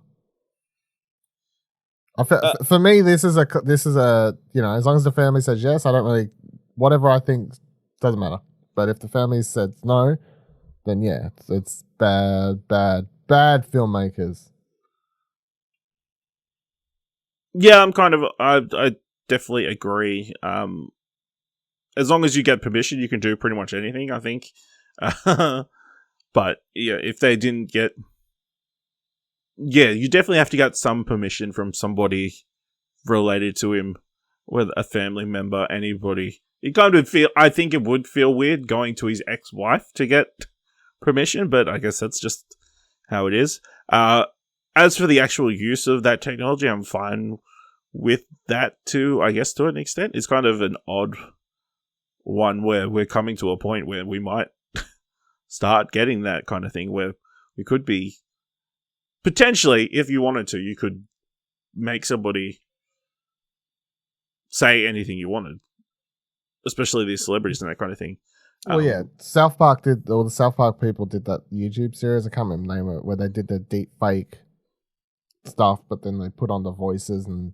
For me, this is a as long as the family says yes, I don't really, whatever I think doesn't matter. But if the family said no, then yeah, it's bad filmmakers. Yeah, I definitely agree. As long as you get permission, you can do pretty much anything, I think. But yeah, if they didn't get, you definitely have to get some permission from somebody related to him, whether a family member, anybody. I think it would feel weird going to his ex-wife to get permission, but I guess that's just how it is. As for the actual use of that technology, I'm fine with that too, I guess, to an extent. It's kind of an odd one where we're coming to a point where we might start getting that kind of thing where we could be potentially, if you wanted to, you could make somebody say anything you wanted, especially these celebrities and that kind of thing. Well, yeah, the South Park people did that YouTube series, I can't remember the name of it, where they did the deep fake stuff, but then they put on the voices, and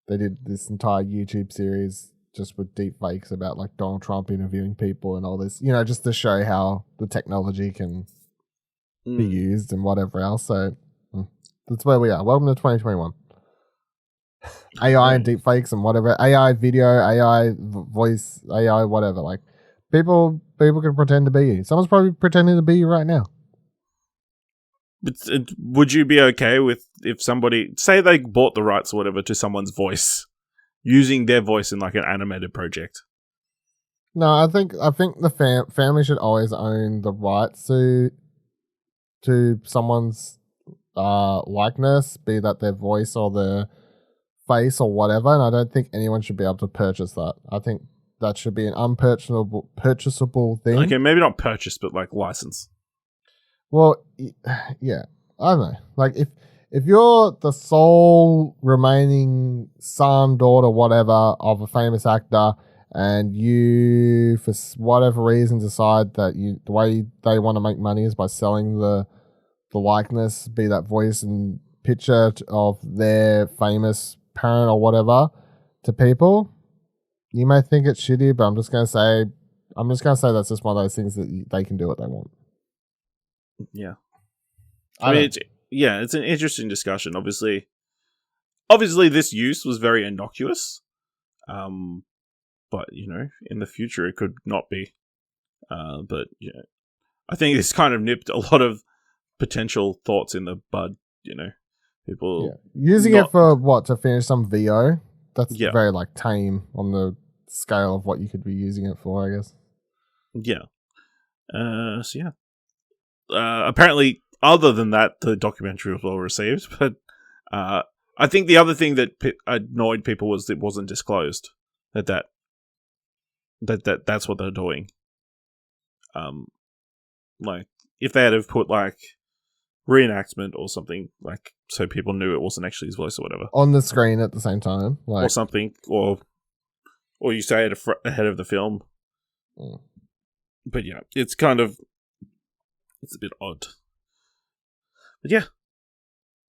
they did this entire YouTube series just with deep fakes about like Donald Trump interviewing people and all this, just to show how the technology can be used and whatever else. So that's where we are. Welcome to 2021. AI and deep fakes and whatever. AI video, AI voice, AI whatever. Like people can pretend to be you. Someone's probably pretending to be you right now. Would you be okay with if somebody, say they bought the rights or whatever to someone's voice, using their voice in like an animated project? No, I think the family should always own the rights to someone's likeness, be that their voice or their face or whatever, and I don't think anyone should be able to purchase that. I think that should be an purchasable thing. Okay, maybe not purchase, but like license. Well, yeah, I don't know. Like if you're the sole remaining son, daughter, whatever of a famous actor, and you, for whatever reason, decide that the way they want to make money is by selling the likeness, be that voice and picture of their famous parent or whatever, to people. You may think it's shitty, but I'm just gonna say that's just one of those things that they can do what they want. Yeah. I mean, it's an interesting discussion. Obviously, this use was very innocuous. But in the future it could not be. But I think this kind of nipped a lot of potential thoughts in the bud. People using it for what, to finish some VO. That's very like tame on the scale of what you could be using it for, I guess. Yeah. Apparently, other than that, the documentary was well received. But I think the other thing that annoyed people was it wasn't disclosed that's what they're doing. Like if they had have put like reenactment or something, like so people knew it wasn't actually his voice or whatever on the screen at the same time, like, or something, or you say it ahead of the film. But yeah, it's a bit odd. But yeah,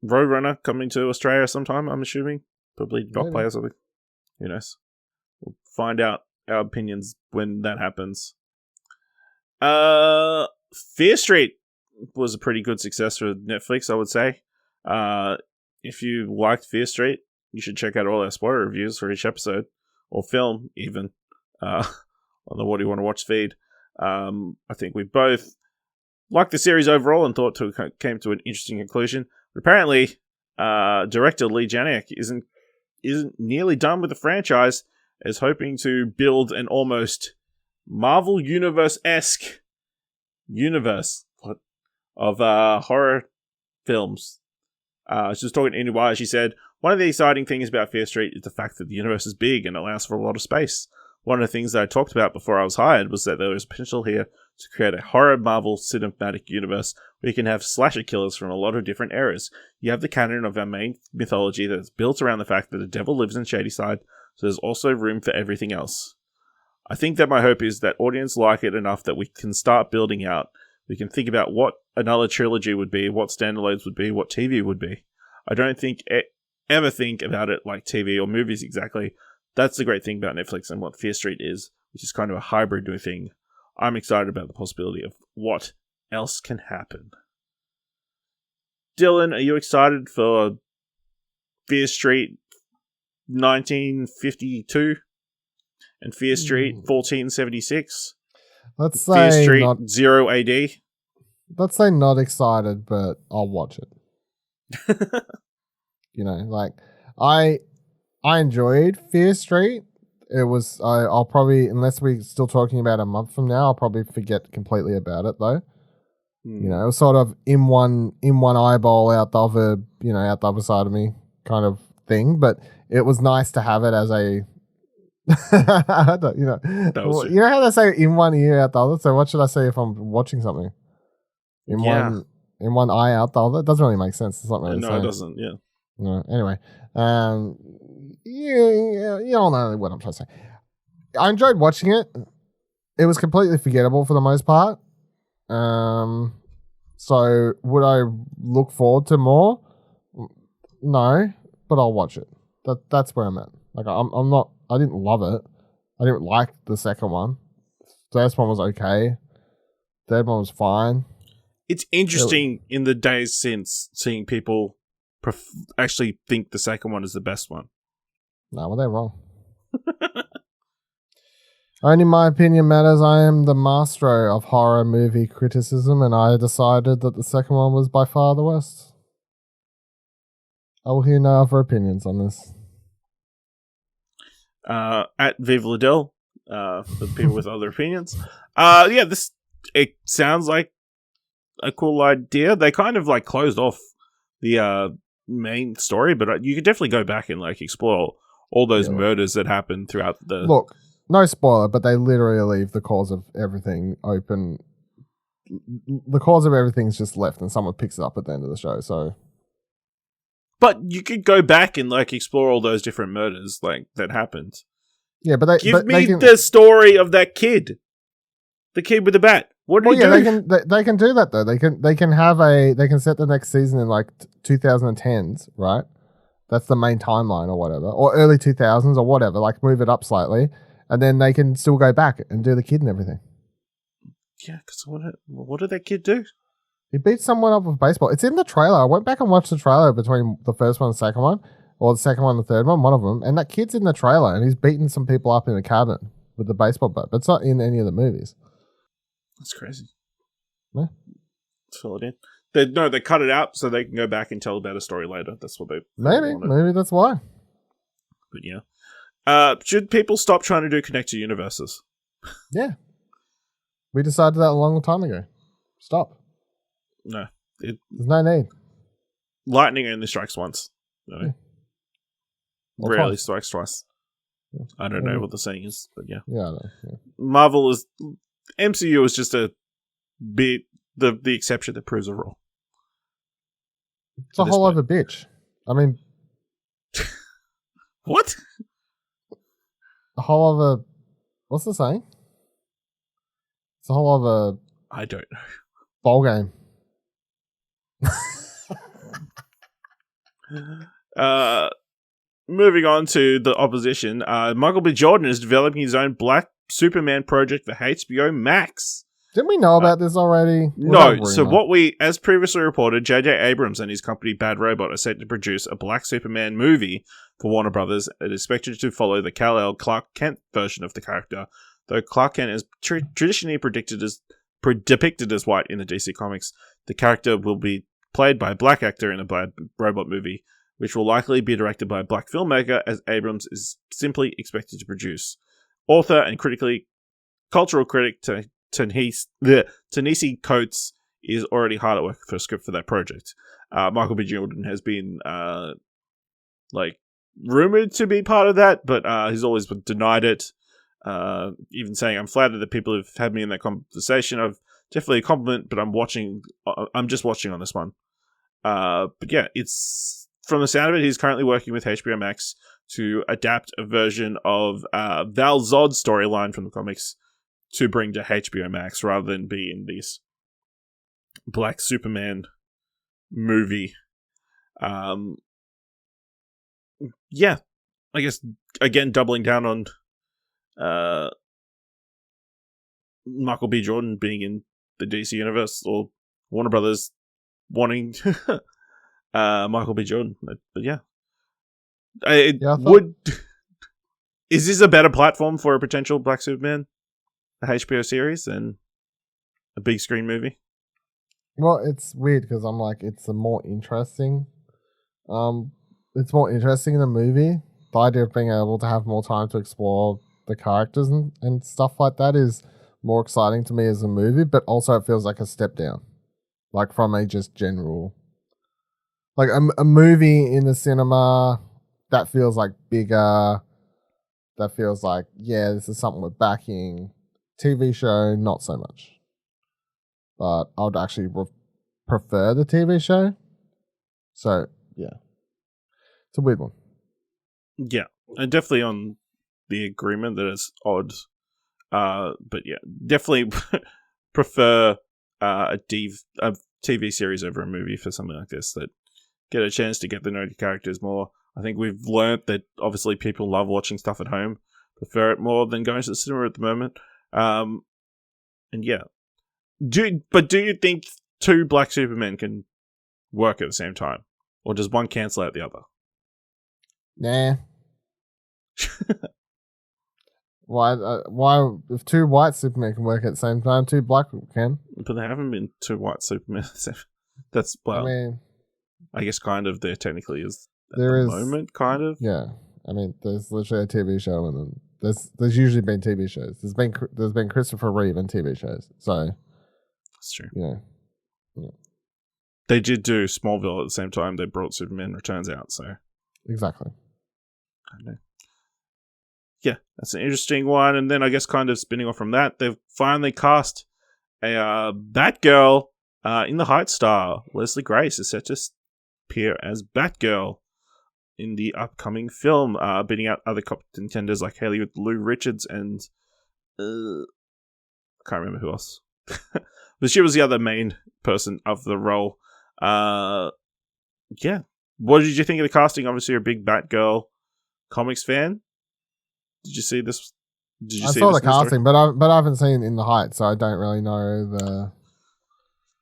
Roadrunner coming to Australia sometime, I'm assuming. Probably Doc Play or something. Who knows? We'll find out our opinions when that happens. Fear Street was a pretty good success for Netflix, I would say. If you liked Fear Street, you should check out all our spoiler reviews for each episode, or film even, on the What Do You Want to Watch feed. I think we both liked the series overall and came to an interesting conclusion. But apparently, director Lee Janiak isn't nearly done with the franchise, is hoping to build an almost Marvel Universe-esque universe of horror films. She was talking to IndieWire. She said, one of the exciting things about Fear Street is the fact that the universe is big and allows for a lot of space. One of the things that I talked about before I was hired was that there was potential here to create a horror Marvel cinematic universe where you can have slasher killers from a lot of different eras. You have the canon of our main mythology that is built around the fact that the devil lives in Shadyside, so there's also room for everything else. I think that my hope is that audience like it enough that we can start building out. We can think about what another trilogy would be, what standalones would be, what TV would be. I don't ever think about it like TV or movies exactly. That's the great thing about Netflix and what Fear Street is, which is kind of a hybrid new thing. I'm excited about the possibility of what else can happen. Dylan, are you excited for Fear Street 1952 and Fear Street 1476? Let's say Fear Street 0 AD. Let's say not excited, but I'll watch it. I enjoyed Fear Street. It was I'll probably, unless we're still talking about a month from now, I'll probably forget completely about it though. It was sort of in one eyeball, out the other side of me kind of thing. But it was nice to have it as a you know how they say in one ear, out the other. So what should I say if I'm watching something? In one eye, out the other. It doesn't really make sense. It's not really. No, it doesn't. Yeah. No. Anyway, you all know what I'm trying to say. I enjoyed watching it. It was completely forgettable for the most part. So would I look forward to more? No, but I'll watch it. That's where I'm at. Like I'm not. I didn't love it. I didn't like the second one. The first one was okay. Third one was fine. It's interesting in the days since seeing people actually think the second one is the best one. No, well, they're wrong. Only my opinion matters. I am the maestro of horror movie criticism, and I decided that the second one was by far the worst. I will hear no other opinions on this. At Vive Liddell, for people with other opinions. It sounds like a cool idea. They kind of like closed off the main story, but you could definitely go back and like explore all those murders that happened throughout the... Look, no spoiler, but they literally leave the cause of everything open. The cause of everything's just left and someone picks it up at the end of the show, so... But you could go back and like explore all those different murders like that happened. Yeah, but give me the story of that kid, the kid with the bat. What did he do? They can do that though. They can set the next season in like 2010s, right? That's the main timeline or whatever, or early 2000s or whatever. Like move it up slightly, and then they can still go back and do the kid and everything. Yeah, because what did that kid do? He beat someone up with baseball. It's in the trailer. I went back and watched the trailer between the first one and the second one, or the second one and the third one of them, and that kid's in the trailer, and he's beating some people up in a cabin with the baseball bat, but it's not in any of the movies. That's crazy. Yeah. Let's fill it in. They cut it out so they can go back and tell a better story later. That's what they wanted. Maybe that's why. But yeah. Should people stop trying to do connected universes? Yeah. We decided that a long time ago. Stop. No. There's no need. Lightning only strikes once. No. Yeah. Or Rarely twice. strikes twice. Yeah. I don't know what the saying is, but yeah. Yeah, I know. Yeah. Marvel is... MCU is just a bit... The exception that proves a rule. It's a whole other bitch. I mean... What? A whole other... What's the saying? It's a whole other... I don't know. Ball game. Moving on to the opposition, Michael B. Jordan is developing his own Black Superman project for HBO Max. Didn't we know about this already? No. So as previously reported, J.J. Abrams and his company Bad Robot are set to produce a Black Superman movie for Warner Brothers. It is expected to follow the Kal-El Clark Kent version of the character, though Clark Kent is traditionally depicted as white in the DC Comics. The character will be played by a black actor in a Bad Robot movie, which will likely be directed by a black filmmaker, as Abrams is simply expected to produce. Author and cultural critic Ta-Nehisi Coates is already hard at work for a script for that project. Michael B. Jordan has been rumored to be part of that, but he's always denied it. Even saying, "I'm flattered that people have had me in that conversation. I've definitely a compliment, but I'm just watching on this one." But yeah, it's from the sound of it, he's currently working with HBO Max to adapt a version of Val Zod's storyline from the comics to bring to HBO Max rather than be in this Black Superman movie. Yeah, I guess again doubling down on Michael B. Jordan being in the DC universe, or Warner Brothers wanting Michael B. Jordan. But yeah, is this a better platform for a potential Black Superman, a HBO series, than a big screen movie? Well, it's weird because I'm like, it's more interesting. It's more interesting in the movie. The idea of being able to have more time to explore the characters and stuff like that is more exciting to me as a movie, but also it feels like a step down, like from a just general, like a movie in the cinema that feels like bigger, that feels like, yeah, this is something we're backing. TV show, not so much, but I would actually prefer the TV show. So yeah, it's a weird one. Yeah, and definitely on the agreement that it's odd. But yeah, definitely prefer a TV series over a movie for something like this, that get a chance to get to know the characters more. I think we've learnt that obviously people love watching stuff at home, prefer it more than going to the cinema at the moment. And yeah, do you think two Black Supermen can work at the same time, or does one cancel out the other? Nah. Why if two white Supermen can work at the same time, two black can? But there haven't been two white Supermen. That's, well, I mean, I guess kind of there technically is at there the is, moment, kind of. Yeah, I mean, there's literally a TV show, and then there's usually been TV shows. There's been Christopher Reeve and TV shows, so That's true. Yeah. They did do Smallville at the same time they brought Superman Returns out, so Exactly. I don't know. Yeah, that's an interesting one. And then I guess kind of spinning off from that, they've finally cast a Batgirl in the Heights star. Leslie Grace is set to appear as Batgirl in the upcoming film, beating out other contenders like Haley with Lou Richards and I can't remember who else. But she was the other main person of the role. Yeah, What did you think of the casting? Obviously, you're a big Batgirl comics fan. Did you see this? I saw the casting, but I haven't seen In the Heights, so I don't really know the.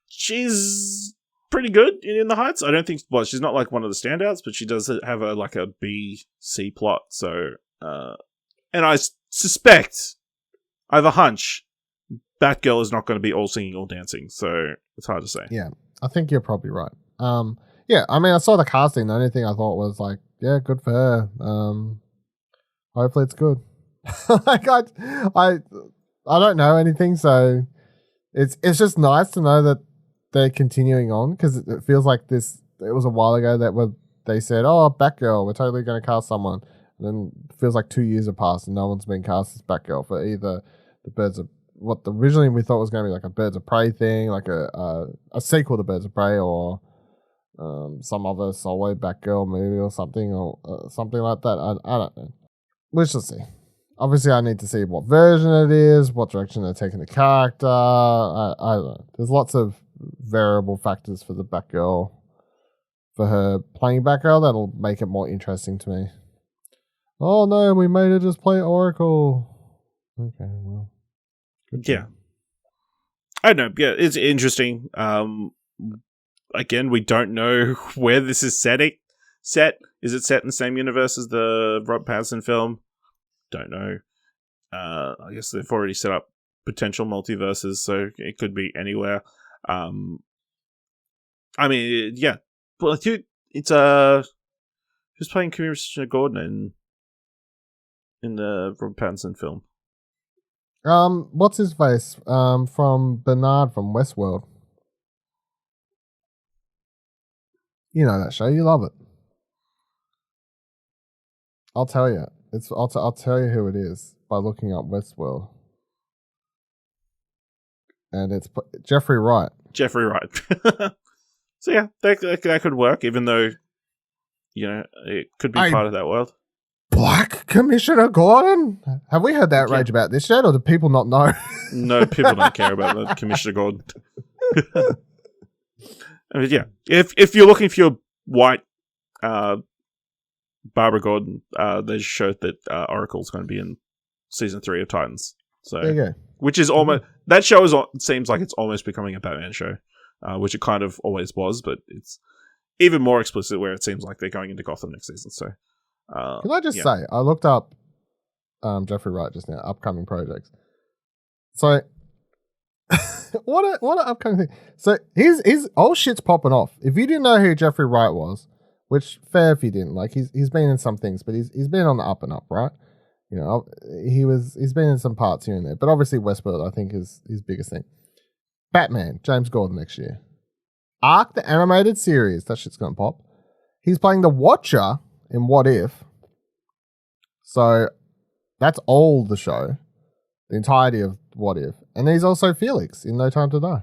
She's pretty good in The Heights. I don't think. Well, she's not like one of the standouts, but she does have a B C plot. So, and I suspect, I have a hunch, Batgirl is not going to be all singing, all dancing. So it's hard to say. Yeah, I think you're probably right. Yeah, I mean, I saw the casting. The only thing I thought was like, yeah, good for her. Hopefully it's good. Like I don't know anything, so it's just nice to know that they're continuing on, because it feels like this. It was a while ago that they said, "Oh, Batgirl, we're totally going to cast someone," and then it feels like 2 years have passed and no one's been cast as Batgirl for either the Birds of originally we thought was going to be like a Birds of Prey thing, like a sequel to Birds of Prey, or some other solo Batgirl movie or something like that. I don't know. Let's just see. Obviously, I need to see what version it is, what direction they're taking the character. I don't know. There's lots of variable factors for the Batgirl, for her playing Batgirl, that'll make it more interesting to me. Oh no, we made her just play Oracle. Okay, well. Good yeah. I don't know. Yeah, it's interesting. Again, we don't know where this is set. Is it set in the same universe as the Rob Pattinson film? Don't know. I guess they've already set up potential multiverses, so it could be anywhere. I mean, yeah. Well, it's who's playing Commissioner Gordon in the Rob Pattinson film? What's his face? From Bernard from Westworld. You know that show. You love it. I'll tell you. I'll tell you who it is by looking up Westworld. And it's Jeffrey Wright. Jeffrey Wright. So yeah, that could work, even though, you know, it could be part of that world. Black Commissioner Gordon? Have we heard that rage about this yet, or do people not know? No, people don't care about that Commissioner Gordon. I mean, yeah, if you're looking for your white Barbara Gordon, they showed that Oracle's going to be in season 3 of Titans. So there you go. Which is almost that show seems like it's almost becoming a Batman show, which it kind of always was, but it's even more explicit where it seems like they're going into Gotham next season. So, can I just say, I looked up Jeffrey Wright just now, upcoming projects. So, what an upcoming thing. So his old shit's popping off. If you didn't know who Jeffrey Wright was, which fair if you didn't, like he's been in some things, but he's been on the up and up, right? You know, he's been in some parts here and there, but obviously Westworld, I think, is his biggest thing. Batman, James Gordon next year. Ark, the animated series, that shit's gonna pop. He's playing the Watcher in What If. So that's all the show, the entirety of What If, and he's also Felix in No Time to Die.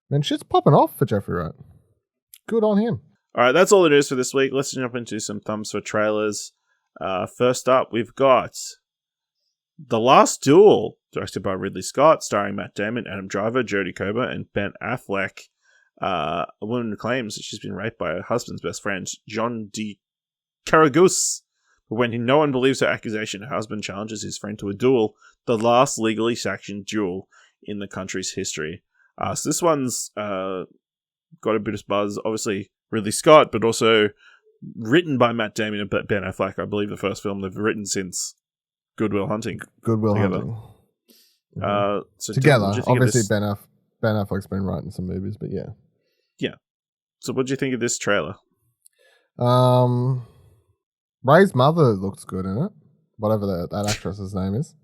Man, shit's popping off for Jeffrey Wright. Good on him. All right, that's all the news for this week. Let's jump into some thumbs for trailers. First up, we've got The Last Duel, directed by Ridley Scott, starring Matt Damon, Adam Driver, Jodie Comer, and Ben Affleck. A woman claims that she's been raped by her husband's best friend, John D. Carragus. But when no one believes her accusation, her husband challenges his friend to a duel, the last legally sanctioned duel in the country's history. So this one's got a bit of buzz. Obviously, Ridley Scott, but also written by Matt Damon and Ben Affleck. I believe the first film they've written since Good Will Hunting. Good Will Hunting. So together, obviously Ben Affleck's been writing some movies, but yeah. Yeah. So what do you think of this trailer? Ray's mother looks good in it. Whatever that actress's name is.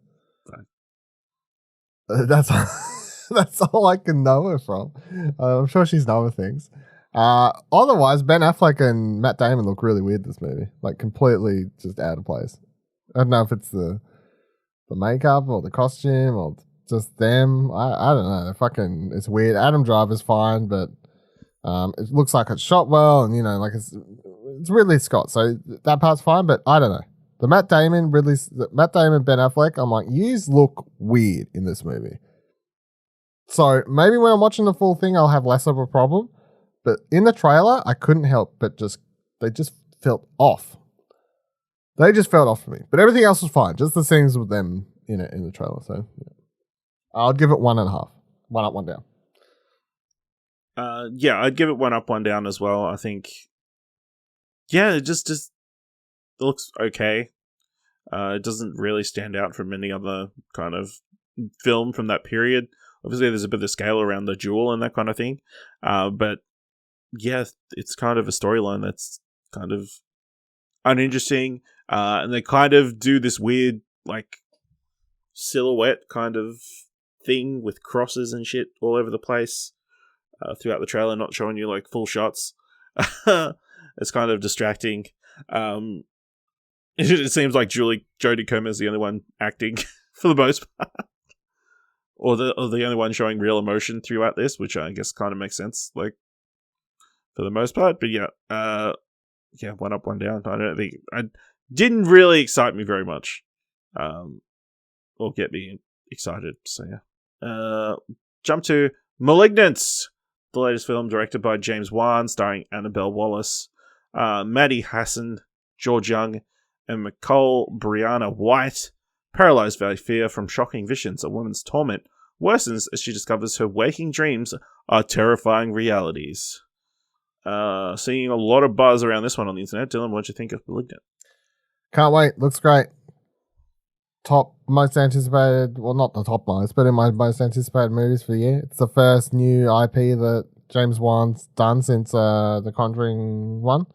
That's all I can know her from. I'm sure she's in other things. Otherwise, Ben Affleck and Matt Damon look really weird in this movie. Like, completely just out of place. I don't know if it's the makeup or the costume or just them. I don't know. It's weird. Adam Driver's fine, but it looks like it's shot well, and, you know, like it's Ridley Scott, so that part's fine, but I don't know. The Matt Damon, Ben Affleck, I'm like, yous look weird in this movie. So maybe when I'm watching the full thing, I'll have less of a problem. But in the trailer, I couldn't help but just they just felt off. They just felt off for me. But everything else was fine. Just the scenes with them in it in the trailer. So yeah. I'd give it 1.5. 1 up, 1 down. Yeah, I'd give it 1 up, 1 down as well. I think, yeah, it just looks okay. It doesn't really stand out from any other kind of film from that period. Obviously, there's a bit of scale around the jewel and that kind of thing. But yeah, it's kind of a storyline that's kind of uninteresting. And they kind of do this weird, like, silhouette kind of thing with crosses and shit all over the place throughout the trailer, not showing you, like, full shots. It's kind of distracting. It seems like Jodie Comer is the only one acting for the most part. Or the only one showing real emotion throughout this, which I guess kind of makes sense, like, for the most part. But yeah, 1 up, 1 down. I didn't really excite me very much, or get me excited. So yeah, jump to *Malignant*, the latest film directed by James Wan, starring Annabelle Wallis, Maddie Hassan, George Young, and Nicole Brianna White. Paralyzed by fear from shocking visions, a woman's torment worsens as she discovers her waking dreams are terrifying realities. Seeing a lot of buzz around this one on the internet. Dylan, what'd you think of *Malignant*? Can't wait. Looks great. Top most anticipated, well, not the top most, but in my most anticipated movies for the year. It's the first new IP that James Wan's done since The Conjuring 1.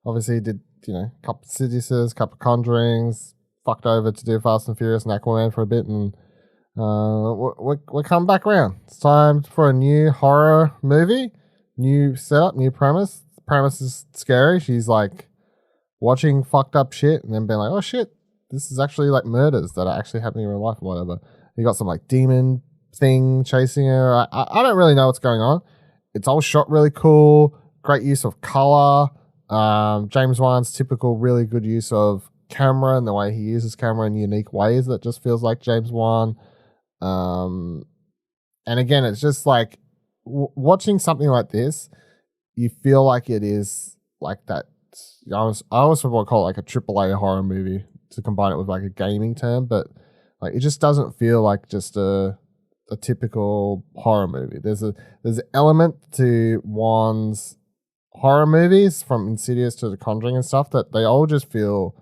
Obviously, he did, a couple of Siddiouses, couple of Conjurings, fucked over to do Fast and Furious and Aquaman for a bit, and we're coming back around. It's time for a new horror movie, new setup, new premise. The premise is scary. She's like watching fucked up shit and then being like, oh shit, this is actually like murders that are actually happening in real life or whatever. You got some like demon thing chasing her. I don't really know what's going on. It's all shot really cool. Great use of color. James Wan's typical really good use of camera and the way he uses camera in unique ways that just feels like James Wan. And again, it's just like watching something like this, you feel like it is like that. I always want to call it like a AAA horror movie to combine it with like a gaming term, but like it just doesn't feel like just a typical horror movie. There's an element to Wan's horror movies, from Insidious to The Conjuring and stuff, that they all just feel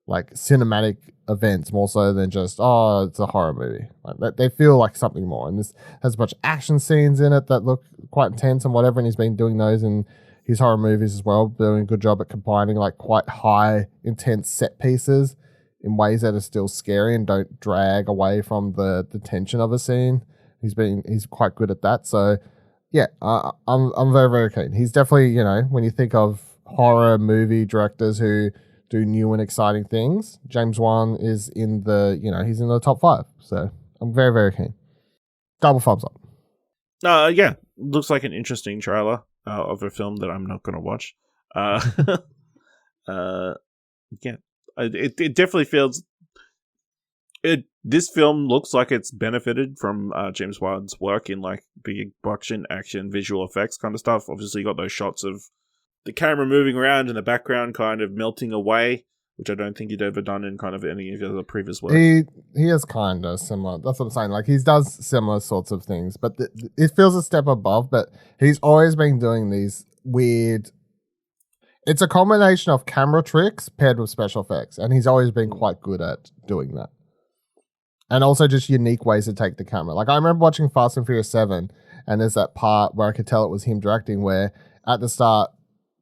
like cinematic events more so than just, oh, it's a horror movie. Like they feel like something more. And this has a bunch of action scenes in it that look quite intense and whatever, and he's been doing those in his horror movies as well, doing a good job at combining like quite high, intense set pieces in ways that are still scary and don't drag away from the tension of a scene. He's quite good at that. So yeah, I'm very, very keen. He's definitely, when you think of horror movie directors who do new and exciting things, James Wan is in the, he's in the top 5. So I'm very, very keen. Double thumbs up. Yeah, looks like an interesting trailer of a film that I'm not going to watch. Yeah, it definitely feels. This film looks like it's benefited from James Wan's work in like big action, visual effects kind of stuff. Obviously, you got those shots of the camera moving around in the background, kind of melting away, which I don't think he'd ever done in kind of any of the previous work. He is kind of similar. That's what I'm saying. Like he does similar sorts of things, but it feels a step above. But he's always been doing these weird. It's a combination of camera tricks paired with special effects, and he's always been quite good at doing that. And also just unique ways to take the camera. Like I remember watching Fast and Furious 7, and there's that part where I could tell it was him directing, where at the start,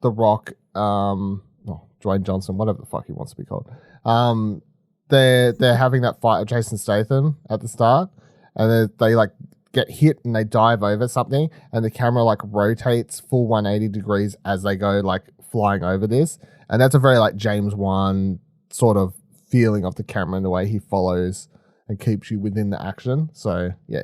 The Rock, Dwayne Johnson, whatever the fuck he wants to be called, they're having that fight with Jason Statham at the start, and they like get hit and they dive over something, and the camera like rotates full 180 degrees as they go like flying over this, and that's a very like James Wan sort of feeling of the camera and the way he follows and keeps you within the action. So yeah,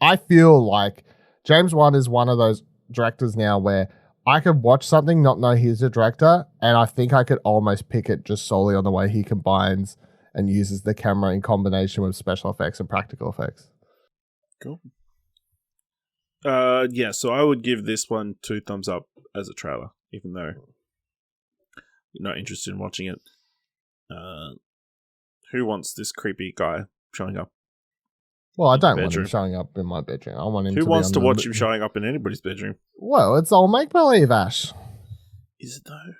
I feel like James Wan is one of those directors now where I could watch something, not know he's a director, and I think I could almost pick it just solely on the way he combines and uses the camera in combination with special effects and practical effects. Cool. Yeah, so I would give this one 2 thumbs up as a trailer, even though you're not interested in watching it. Who wants this creepy guy showing up? Well, I don't want bedroom? him showing up in my bedroom. I want him. Who to wants be to on watch him showing up in anybody's bedroom? Well, it's all make believe, Ash. Is it though?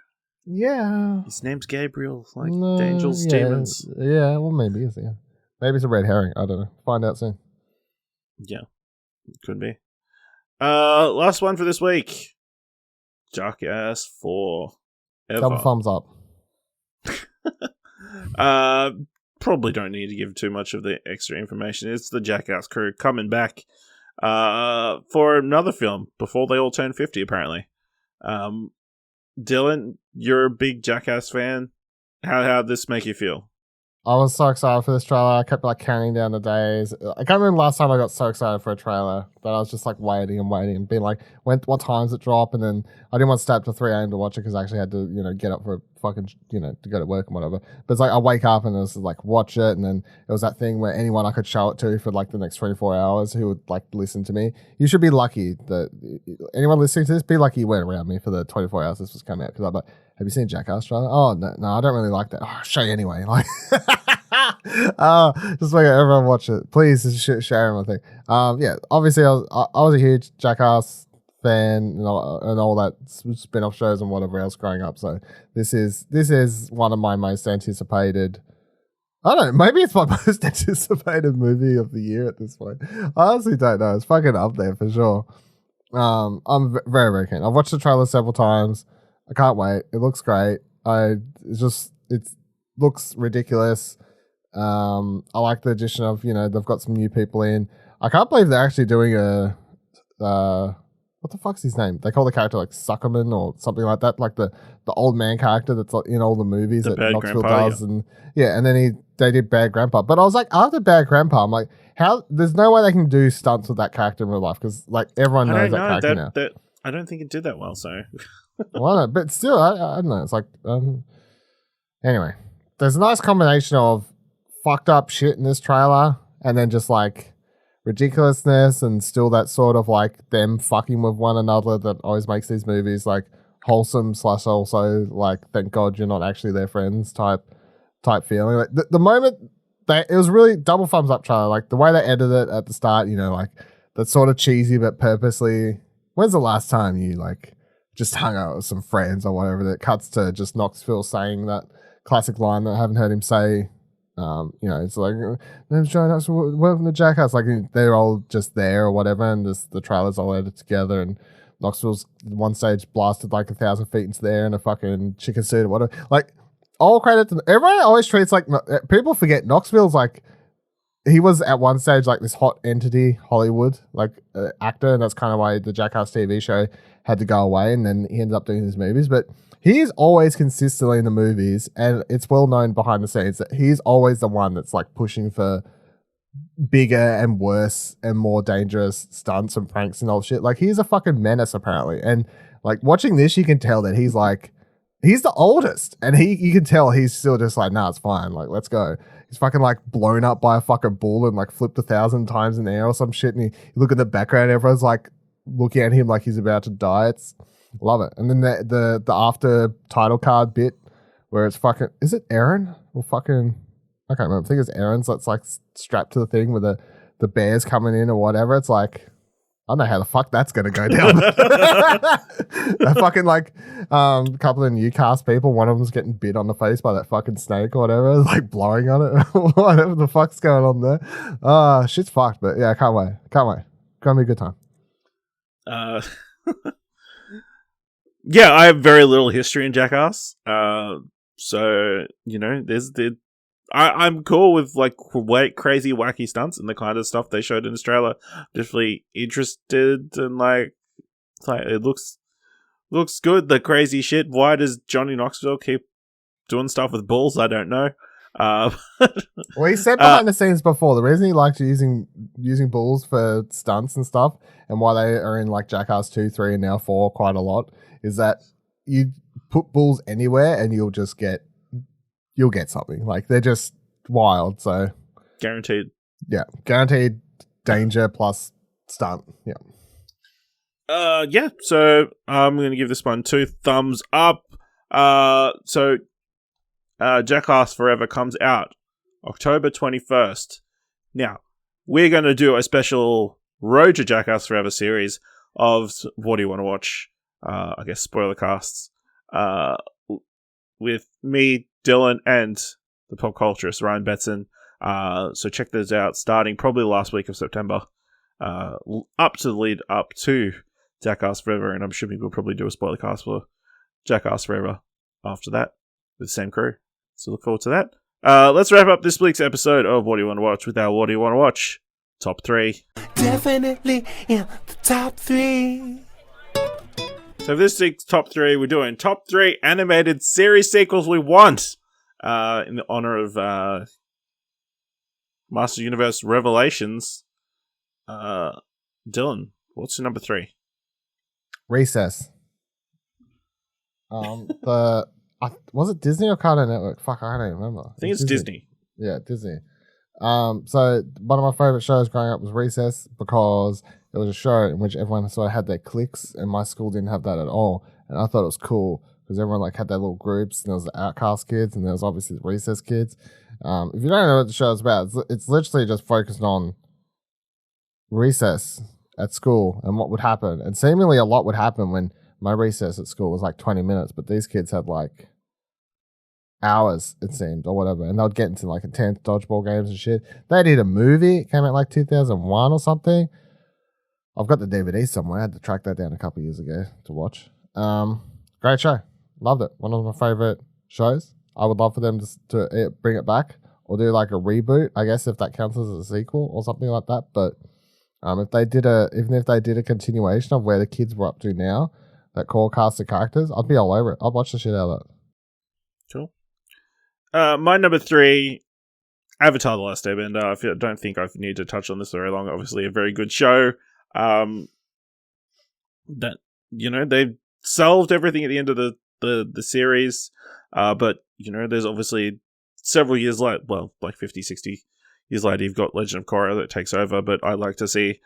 Yeah. His name's Gabriel, like No, the angels, yeah, demons. Yeah, well, maybe it's yeah. Maybe it's a red herring. I don't know. Find out soon. Yeah, could be. Last one for this week. Jackass 4. Double thumbs up. Probably don't need to give too much of the extra information. It's the Jackass crew coming back for another film before they all turn 50, apparently. Dylan, you're a big Jackass fan. How'd this make you feel? I was so excited for this trailer. I kept like counting down the days. I can't remember last time I got so excited for a trailer that I was just like waiting and being like, what time's it drop? And then I didn't want to stay up to 3 a.m. to watch it because I actually had to, get up for fucking, to go to work and whatever. But it's like I wake up and it was like watch it, and then it was that thing where anyone I could show it to for like the next 24 hours who would like listen to me. You should be lucky that anyone listening to this, be lucky you weren't around me for the 24 hours this was coming out, because I'm like, have you seen Jackass trailer? Oh no, I don't really like that. Oh, I'll show you anyway. Like, just make everyone watch it, please. Share my thing. Yeah, obviously I was a huge Jackass fan and all that spin-off shows and whatever else growing up. So this is one of my most anticipated. I don't know, maybe it's my most anticipated movie of the year at this point. I honestly don't know. It's fucking up there for sure. I'm very, very keen. I've watched the trailer several times. I can't wait. It looks great. It looks ridiculous. I like the addition of, they've got some new people in. I can't believe they're actually doing what the fuck's his name? They call the character like Suckerman or something like that, like the old man character that's in all the movies that Knoxville does, yeah. And then they did Bad Grandpa, but I was like, after Bad Grandpa, I'm like, how? There's no way they can do stunts with that character in real life because like everyone knows that character now. I don't think it did that well, so. Well, no, but still, I don't know. It's like, anyway, there's a nice combination of fucked up shit in this trailer and then just like ridiculousness and still that sort of like them fucking with one another that always makes these movies like wholesome / also like thank God you're not actually their friends type feeling. Like the moment it was really double thumbs up trailer, like the way they edited it at the start, like that's sort of cheesy but purposely. When's the last time you like just hung out with some friends or whatever that cuts to just Knoxville saying that classic line that I haven't heard him say? It's like, welcome to Jackass. Like they're all just there or whatever, and the trailers all edited together. And Knoxville's one stage blasted like 1,000 feet into the air in a fucking chicken suit or whatever. Like all credit to everyone. Always treats like people forget Knoxville's like he was at one stage like this hot entity Hollywood like actor, and that's kind of why the Jackass TV show had to go away, and then he ended up doing his movies, but. He is always consistently in the movies, and it's well known behind the scenes that he's always the one that's like pushing for bigger and worse and more dangerous stunts and pranks and all shit. Like he's a fucking menace apparently, and like watching this, you can tell that he's the oldest, and you can tell he's still just like, nah, it's fine, like let's go. He's fucking like blown up by a fucking bull and like flipped 1,000 times in the air or some shit, and you look at the background, everyone's like looking at him like he's about to die. It's love it. And then the after title card bit where it's fucking, is it Aaron or fucking, I can't remember. I think it's Aaron's that's like strapped to the thing with the bears coming in or whatever. It's like, I don't know how the fuck that's gonna go down. That fucking like couple of new cast people, one of them's getting bit on the face by that fucking snake or whatever, like blowing on it. Whatever the fuck's going on there. Shit's fucked, but yeah, I can't wait. Gonna be a good time. Yeah, I have very little history in Jackass. So, I'm cool with like crazy wacky stunts and the kind of stuff they showed in this trailer. Just really interested and like it looks good. The crazy shit. Why does Johnny Knoxville keep doing stuff with bulls? I don't know. Well, he said behind the scenes before the reason he likes using bulls for stunts and stuff, and why they are in like Jackass 2, 3, and now 4 quite a lot, is that you put bulls anywhere and you'll get something. Like they're just wild. So guaranteed. Yeah, guaranteed danger plus stunt. Yeah. Yeah. So I'm gonna give this one 2 thumbs up. So Jackass Forever comes out October 21st. Now, we're going to do a special Road to Jackass Forever series of What Do You Want to Watch? I guess spoiler casts. With me, Dylan, and the pop culturist Ryan Betson. So check those out starting probably last week of September. Up to the lead up to Jackass Forever, and I'm assuming we'll probably do a spoiler cast for Jackass Forever after that with the same crew. So look forward to that. Let's wrap up this week's episode of What Do You Want to Watch with our What Do You Want to Watch top 3. Definitely in the top 3. So for this week's top 3, we're doing top 3 animated series sequels we want in the honor of Master Universe Revelations. Dylan, what's your number 3? Recess. Was it Disney or Cartoon Network? Fuck, I don't even remember. I think it's Disney. Yeah, Disney. So one of my favorite shows growing up was Recess because it was a show in which everyone sort of had their cliques, and my school didn't have that at all. And I thought it was cool because everyone like had their little groups, and there was the Outcast kids, and there was obviously the Recess kids. If you don't know what the show is about, it's literally just focused on recess at school and what would happen. And seemingly a lot would happen when my recess at school was like 20 minutes, but these kids had like hours, it seemed, or whatever. And they'd get into like intense dodgeball games and shit. They did a movie. It came out like 2001 or something. I've got the DVD somewhere. I had to track that down a couple of years ago to watch. Great show. Loved it. One of my favorite shows. I would love for them to bring it back or do like a reboot, I guess, if that counts as a sequel or something like that. But if they did a continuation of where the kids were up to now, that core cast of characters, I'd be all over it. I'd watch the shit out of that. Cool. My number 3, Avatar: The Last Airbender. I don't think I need to touch on this very long. Obviously, a very good show. That they've solved everything at the end of the series. But there's obviously several years later, well, like 50, 60 years later, you've got Legend of Korra that takes over. But I like to see,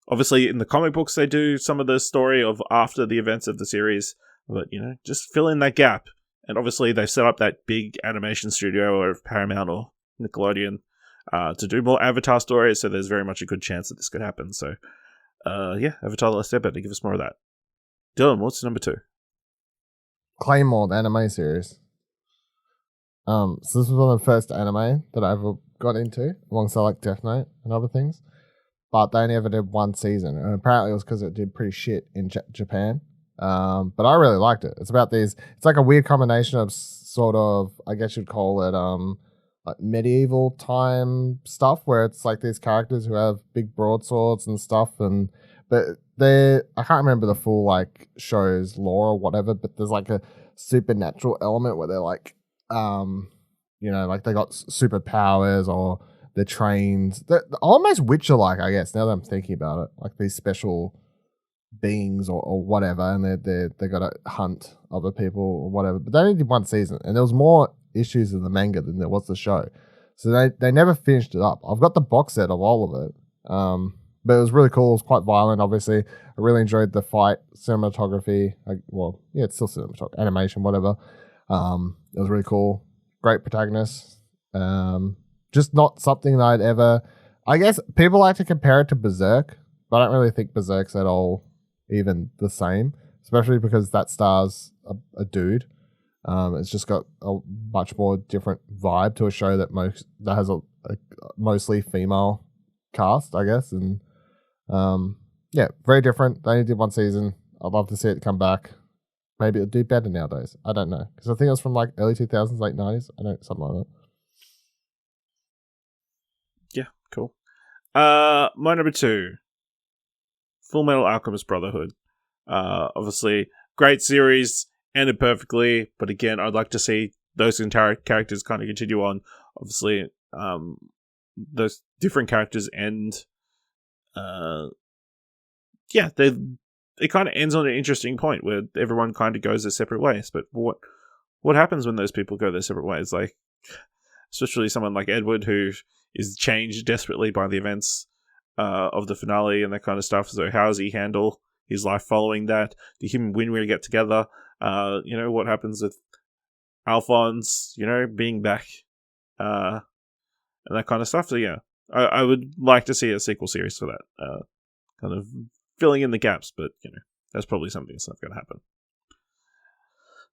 obviously, in the comic books, they do some of the story of after the events of the series. But just fill in that gap. And obviously, they've set up that big animation studio of Paramount or Nickelodeon to do more Avatar stories. So there's very much a good chance that this could happen. So, Avatar: The Last Airbender, give us more of that. Dylan, what's number 2? Claymore, the anime series. So this was one of the first anime that I ever got into, alongside like Death Note and other things. But they only ever did one season, and apparently it was because it did pretty shit in Japan. But I really liked it. It's about it's like a weird combination of sort of, I guess you'd call it, like medieval time stuff, where it's like these characters who have big broadswords and stuff, but I can't remember the full like show's lore or whatever, but there's like a supernatural element where they're like, like they got superpowers or they're trained. They're almost Witcher-like, I guess, now that I'm thinking about it. Like these special beings or whatever, and they got to hunt other people or whatever. But they only did one season, and there was more issues in the manga than there was the show. So they never finished it up. I've got the box set of all of it. But it was really cool. It was quite violent, obviously. I really enjoyed the fight, cinematography. It's still cinematography, animation, whatever. It was really cool. Great protagonist. Just not something that I'd ever... I guess people like to compare it to Berserk, but I don't really think Berserk's at all even the same, especially because that stars a dude. It's just got a much more different vibe to a show that has a mostly female cast, I guess, and very different. They only did one season. I'd love to see it come back. Maybe it'll do better nowadays. I don't know, because I think it was from like early 2000s, late 90s. I don't, something like that. Yeah, cool. My number 2, Full Metal Alchemist Brotherhood. Obviously, great series, ended perfectly, but again, I'd like to see those entire characters kind of continue on. Obviously, those different characters end. It kind of ends on an interesting point where everyone kind of goes their separate ways. But what happens when those people go their separate ways? Like, especially someone like Edward, who is changed desperately by the events of the finale and that kind of stuff. So how does he handle his life following that? Do him and Winry get together? What happens with Alphonse, being back, and that kind of stuff. So yeah, I would like to see a sequel series for that, kind of filling in the gaps. But that's probably something that's not going to happen.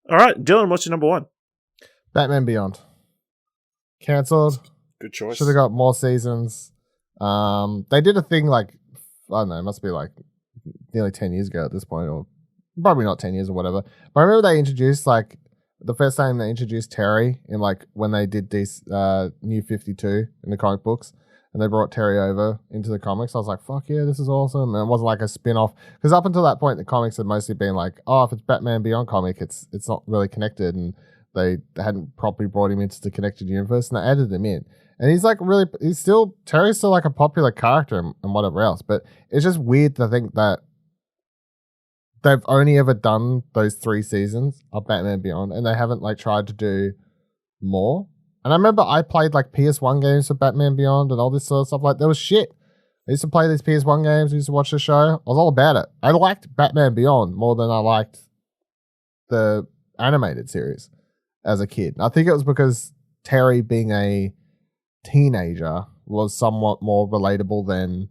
All right, Dylan, what's your number one? Batman Beyond. Cancelled. Good choice. Should have got more seasons. They did a thing like, I don't know, it must be like nearly 10 years ago at this point, or probably not 10 years or whatever. But I remember they introduced, like, the first time they introduced Terry in, like, when they did these New 52 in the comic books, and they brought Terry over into the comics. I was like, fuck yeah, this is awesome. And it wasn't like a spin-off. Because up until that point, the comics had mostly been like, oh, if it's Batman Beyond comic, it's not really connected. And they hadn't properly brought him into the connected universe, and they added him in. And he's like Terry's still like a popular character and whatever else. But it's just weird to think that they've only ever done those 3 seasons of Batman Beyond, and they haven't like tried to do more. And I remember I played like PS1 games for Batman Beyond and all this sort of stuff. Like, there was shit. I used to play these PS1 games. I used to watch the show. I was all about it. I liked Batman Beyond more than I liked the animated series as a kid. I think it was because Terry being a teenager was somewhat more relatable than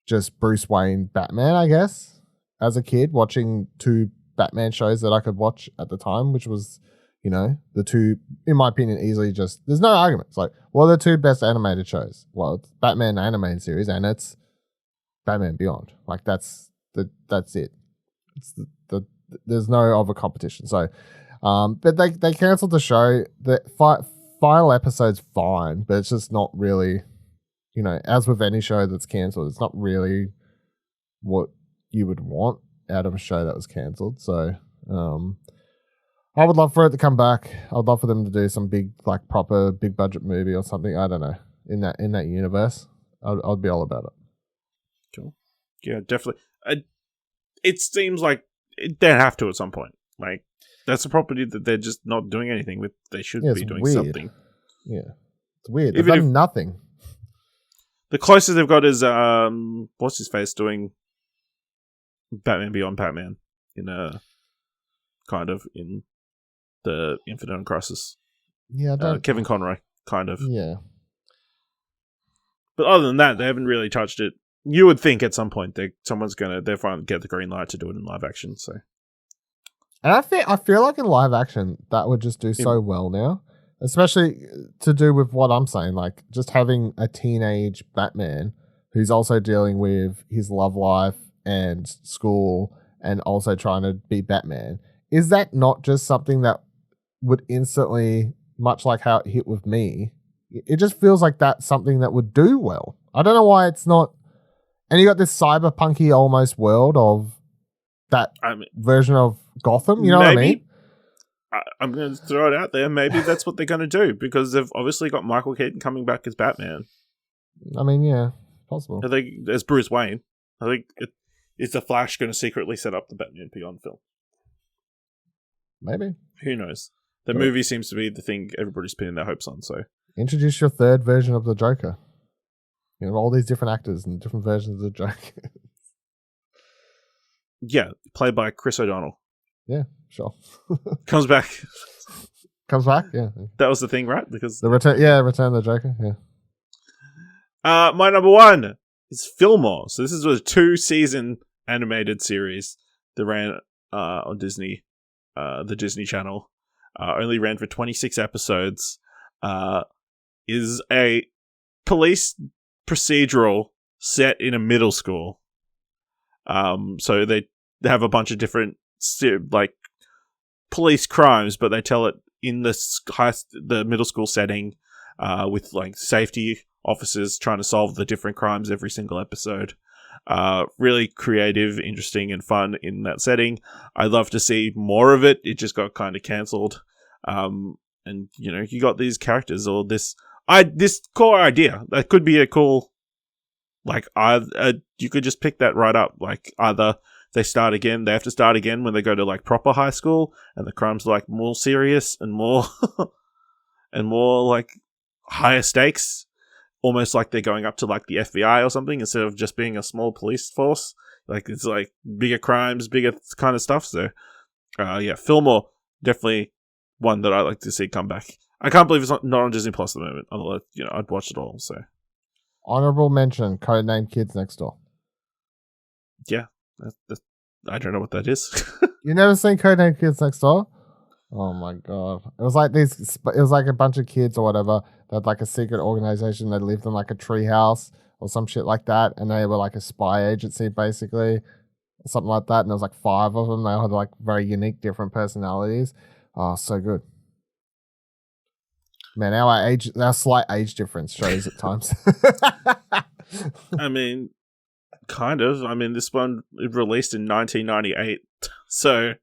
just Bruce Wayne Batman, I guess, as a kid, watching 2 Batman shows that I could watch at the time, which was, the 2, in my opinion, easily just, there's no argument. It's like, well, the 2 best animated shows. Well, it's Batman animated series and it's Batman Beyond. Like, that's it. It's there's no other competition. So, but they cancelled the show. The final episode's fine, but it's just not really, as with any show that's cancelled, it's not really what you would want out of a show that was cancelled. So, I would love for it to come back. I would love for them to do some big, like, proper big budget movie or something. I don't know, in that universe. I'd be all about it. Cool. Yeah, definitely. It seems like they have to at some point. Like, that's a property that they're just not doing anything with. They should be doing something. Yeah, it's weird. They've done nothing. The closest they've got is what's his face doing Batman Beyond Batman in the Infinite Crisis. Yeah, Kevin Conroy, kind of. Yeah. But other than that, they haven't really touched it. You would think at some point they're finally get the green light to do it in live action. So, and I feel like in live action that would just do so well now, especially to do with what I'm saying, like just having a teenage Batman who's also dealing with his love life and school and also trying to be Batman. Is that not just something that would instantly, much like how it hit with me, it just feels like that's something that would do well. I don't know why it's not. And you got this cyberpunky almost world of that version of Gotham. You know what I mean? I'm going to throw it out there. Maybe that's what they're going to do because they've obviously got Michael Keaton coming back as Batman. I mean, yeah, possible. I think as Bruce Wayne. I think is the Flash going to secretly set up the Batman Beyond film? Maybe. Who knows? The movie seems to be the thing everybody's pinning their hopes on. So introduce your 3rd version of the Joker. All these different actors and different versions of the Joker. Yeah, played by Chris O'Donnell. Yeah, sure. Comes back. Comes back, yeah. That was the thing, right? Because Return of the Joker, yeah. My number 1 is Fillmore. So this is a 2-season animated series that ran on Disney, the Disney Channel. Only ran for 26 episodes. Is a police procedural set in a middle school. So they have a bunch of different like police crimes, but they tell it in the middle school setting, with like safety officers trying to solve the different crimes every single episode. Really creative, interesting, and fun in that setting. I'd love to see more of it. It just got kind of cancelled. And you got these characters or this core idea that could be a cool, like, you could just pick that right up. Like, either they have to start again when they go to like proper high school and the crimes are like more serious and more and more like higher stakes, almost like they're going up to like the FBI or something instead of just being a small police force. Like, it's like bigger crimes, bigger kind of stuff. So yeah, Fillmore definitely one that I like to see come back. I can't believe it's not on Disney Plus at the moment. Otherwise, I'd watch it all. So, Honorable mention: Codename Kids Next Door. yeah, I don't know what that is. You never seen Codename Kids Next Door? Oh my god! It was like these. It was like a bunch of kids or whatever. They had like a secret organization. They lived in like a tree house or some shit like that, and they were like a spy agency basically, or something like that. And there was like 5 of them. They all had like very unique, different personalities. Oh, so good. Man, our slight age difference shows at times. I mean, kind of. I mean, this one released in 1998, so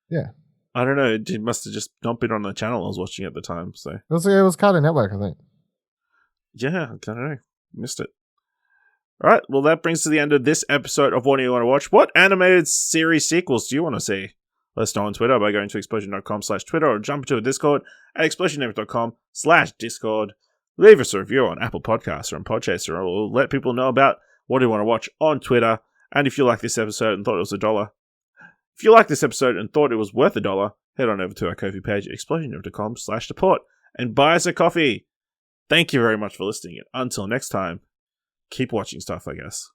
yeah. I don't know. It must have just not been on the channel I was watching at the time. So It was Cartoon Network, I think. yeah, I don't know. Missed it. All right. Well, that brings to the end of this episode of What Do You Want to Watch? What animated series sequels do you want to see? Let us know on Twitter by going to explosion.com/Twitter or jump into a Discord at explosionnetwork.com/Discord. Leave us a review on Apple Podcasts or on Podchaser, or let people know about What Do You Want to Watch on Twitter. And if you like this episode and thought it was $1, if you like this episode and thought it was worth $1, head on over to our Ko-fi page at explosionnetwork.com/support and buy us a coffee. Thank you very much for listening. And until next time, keep watching stuff, I guess.